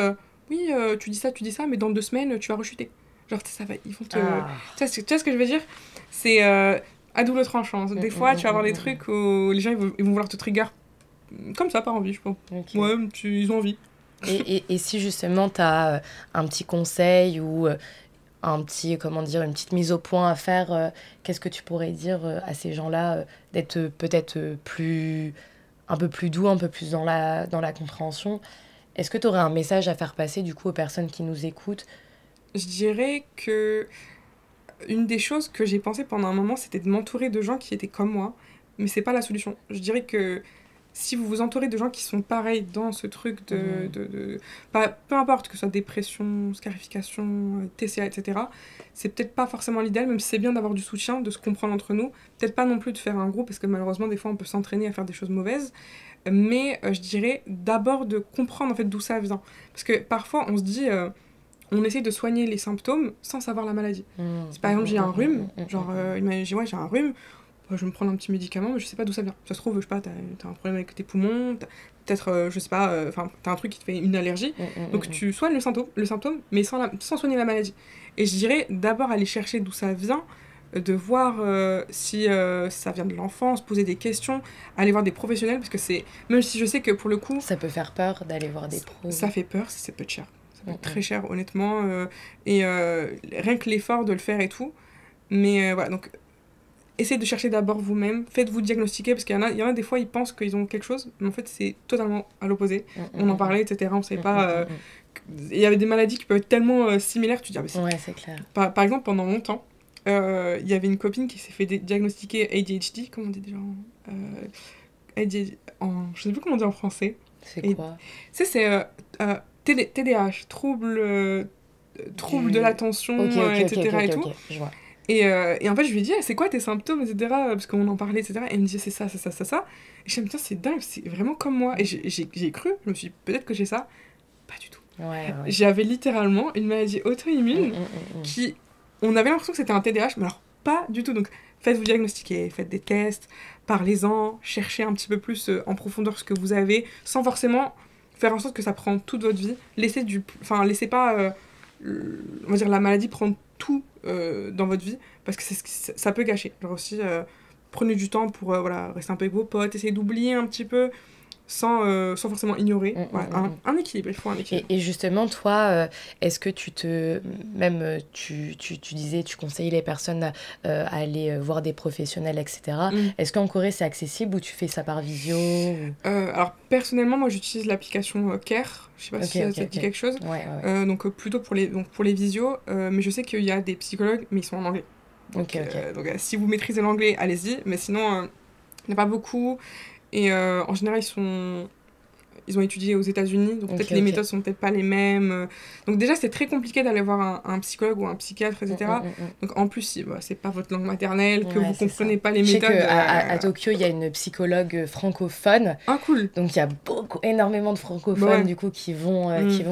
oui, tu dis ça, mais dans 2 semaines, tu vas rechuter. Genre, ça va, ils vont te... Tu vois ce que je veux dire? C'est à double tranchant. Des fois, tu vas avoir des trucs où les gens, ils vont vouloir te trigger comme ça, par envie, je pense. Ouais, ils ont envie. Et si justement, tu as un petit conseil ou une petite mise au point à faire, qu'est-ce que tu pourrais dire à ces gens-là, d'être peut-être un peu plus doux, un peu plus dans la compréhension? Est-ce que tu aurais un message à faire passer, du coup, aux personnes qui nous écoutent? Je dirais que une des choses que j'ai pensé pendant un moment, c'était de m'entourer de gens qui étaient comme moi, mais c'est pas la solution. Je dirais que si vous vous entourez de gens qui sont pareils dans ce truc peu importe que ce soit dépression, scarification, TCA, etc., c'est peut-être pas forcément l'idéal, même si c'est bien d'avoir du soutien, de se comprendre entre nous. Peut-être pas non plus de faire un groupe, parce que malheureusement, des fois, on peut s'entraîner à faire des choses mauvaises. Mais je dirais d'abord de comprendre en fait d'où ça vient. Parce que parfois, on se dit... on essaie de soigner les symptômes sans savoir la maladie. Si par exemple j'ai un rhume, genre il m'a dit ouais j'ai un rhume, je vais me prendre un petit médicament, mais je sais pas d'où ça vient. Ça se trouve, je sais pas, t'as un problème avec tes poumons, peut-être, je sais pas, t'as un truc qui te fait une allergie. Donc tu soignes le symptôme, mais sans soigner la maladie. Et je dirais d'abord aller chercher d'où ça vient, de voir si ça vient de l'enfance, poser des questions, aller voir des professionnels, parce que c'est... Même si je sais que pour le coup... Ça peut faire peur d'aller voir des pros. Ça fait peur, c'est peu cher. Très cher honnêtement, et rien que l'effort de le faire et tout, Mais voilà, donc essayez de chercher d'abord vous-même, faites-vous diagnostiquer, parce qu'il y en a des fois, ils pensent qu'ils ont quelque chose, mais en fait, c'est totalement à l'opposé. On en parlait, etc. On ne savait pas... Il y avait des maladies qui peuvent être tellement similaires, tu dis, ah, mais ouais, c'est clair. Par exemple, pendant longtemps, il y avait une copine qui s'est fait diagnostiquer ADHD, comment on dit déjà ADHD, je sais plus comment on dit en français. C'est quoi? Tu sais, c'est TDAH, trouble de l'attention, etc. et tout. Je vois. Et en fait, je lui ai dit, c'est quoi tes symptômes, etc. Parce qu'on en parlait, etc. Et elle me disait, c'est ça, ça, ça, ça, ça. Et je me disais, c'est dingue, c'est vraiment comme moi. Et j'ai cru, je me suis dit, peut-être que j'ai ça. Pas du tout. Ouais. J'avais littéralement une maladie auto-immune qui... On avait l'impression que c'était un TDAH, mais alors pas du tout. Donc, faites-vous diagnostiquer, faites des tests, parlez-en, cherchez un petit peu plus en profondeur ce que vous avez, sans forcément faire en sorte que ça prend toute votre vie. Laissez pas, on va dire, la maladie prendre tout dans votre vie, parce que ça peut gâcher. Alors aussi, prenez du temps pour rester un peu avec vos potes, essayez d'oublier un petit peu, sans forcément ignorer. Un équilibre, il faut un équilibre. Et justement, toi, est-ce que tu disais, tu conseillais les personnes à aller voir des professionnels, etc. Est-ce qu'en Corée, c'est accessible ou tu fais ça par visio Alors, personnellement, moi, j'utilise l'application Care. Je sais pas si ça te dit quelque chose. Ouais. Donc, plutôt pour les visios. Mais je sais qu'il y a des psychologues, mais ils sont en anglais. Donc, si vous maîtrisez l'anglais, allez-y. Mais sinon, il n'y en a pas beaucoup. Et en général, ils ont étudié aux États-Unis, donc peut-être les méthodes sont peut-être pas les mêmes. Donc déjà, c'est très compliqué d'aller voir un psychologue ou un psychiatre, etc. Donc en plus, si c'est pas votre langue maternelle, que vous comprenez pas les méthodes... Je sais qu'à Tokyo, il y a une psychologue francophone. Ah, cool. Donc il y a énormément de francophones du coup qui vont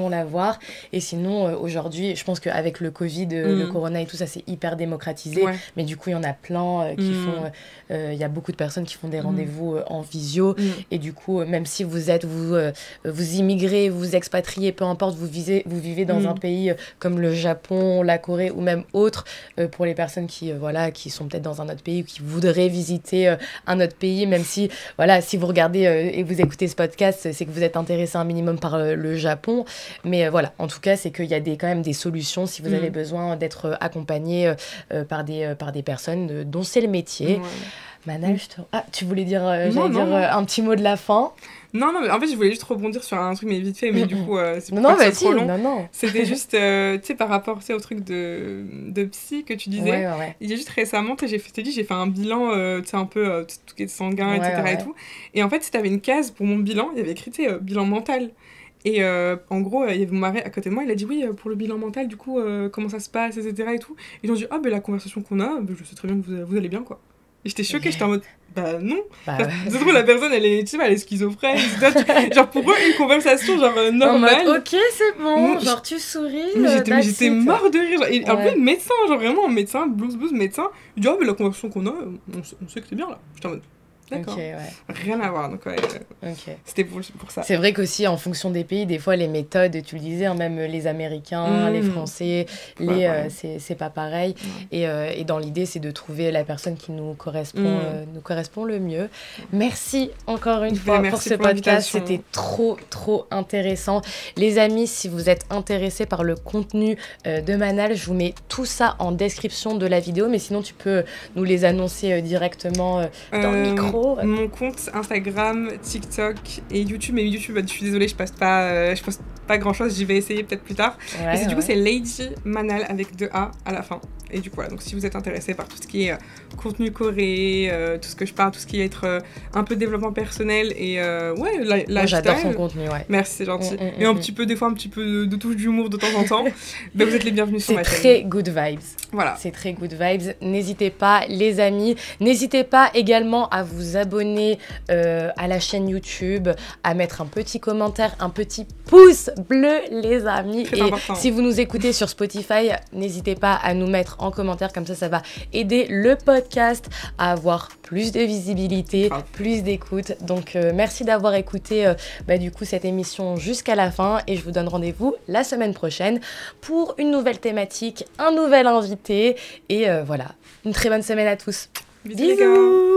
la voir. Et sinon, aujourd'hui, je pense qu'avec le Covid, le corona et tout ça, c'est hyper démocratisé. Ouais. Mais du coup, il y en a plein qui font... Il y a beaucoup de personnes qui font des rendez-vous en visio. Et du coup, même si vous immigrez, vous expatriez, peu importe, vous vivez dans un pays comme le Japon, la Corée ou même autre, pour les personnes qui sont peut-être dans un autre pays ou qui voudraient visiter un autre pays, même si, si vous regardez et vous écoutez ce podcast, c'est que vous êtes intéressé un minimum par le Japon. Mais en tout cas, c'est qu'il y a quand même des solutions si vous avez besoin d'être accompagné par des personnes dont c'est le métier. Ouais. Manal, tu voulais dire, un petit mot de la fin? Non, mais en fait, je voulais juste rebondir sur un truc, mais vite fait, mais du coup, c'est pas trop long. Non. C'était juste, tu sais, par rapport au truc de psy que tu disais. Ouais. Il y a juste récemment, j'ai fait un bilan, tu sais, un peu, tout qui est sanguin, etc. Et tout. Et en fait, si t'avais une case pour mon bilan, il y avait écrit, tu sais, bilan mental. Et en gros, il y avait mon mari à côté de moi, il a dit oui, pour le bilan mental, du coup, comment ça se passe, etc. Et tout. Et ils ont dit, la conversation qu'on a, je sais très bien que vous allez bien, quoi. Et j'étais choquée, j'étais en mode, non. C'est trop, la personne, elle est schizophrène. Genre, pour eux, une conversation, normale. En mode, ok, c'est bon, genre, tu souris. Mais j'étais mort de rire. Et en plus, médecin, genre, un médecin, blues, médecin. Il dit, la conversation qu'on a, on sait que c'est bien, là. J'étais en mode, d'accord. Okay, rien à voir, donc c'était pour ça. C'est vrai qu'aussi, en fonction des pays, des fois, les méthodes, tu le disais, même les Américains, les Français, c'est pas pareil. Et dans l'idée, c'est de trouver la personne qui nous correspond le mieux. Merci encore une fois pour ce podcast. C'était trop intéressant. Les amis, si vous êtes intéressés par le contenu de Manal, je vous mets tout ça en description de la vidéo, mais sinon, tu peux nous les annoncer directement dans le micro. Mon compte Instagram, TikTok et YouTube. Mais YouTube, je suis désolée, je poste pas grand chose. J'y vais essayer peut-être plus tard. Et du coup, c'est Lady Manal avec 2 A à la fin. Et du coup, donc si vous êtes intéressé par tout ce qui est contenu Corée, tout ce que je parle, tout ce qui est être un peu développement personnel et Moi, j'adore son contenu, Merci, c'est gentil. Et des fois un petit peu de touche d'humour de temps en temps. Vous êtes les bienvenus sur ma chaîne. C'est très good vibes. Voilà. C'est très good vibes. N'hésitez pas, les amis. N'hésitez pas également à vous abonner à la chaîne YouTube, à mettre un petit commentaire, un petit pouce bleu, les amis. Très important. Si vous nous écoutez sur Spotify, n'hésitez pas à nous mettre en commentaire, comme ça va aider le podcast à avoir plus de visibilité, plus d'écoute. Donc merci d'avoir écouté du coup cette émission jusqu'à la fin et je vous donne rendez-vous la semaine prochaine pour une nouvelle thématique, un nouvel invité et voilà, une très bonne semaine à tous. Bisous.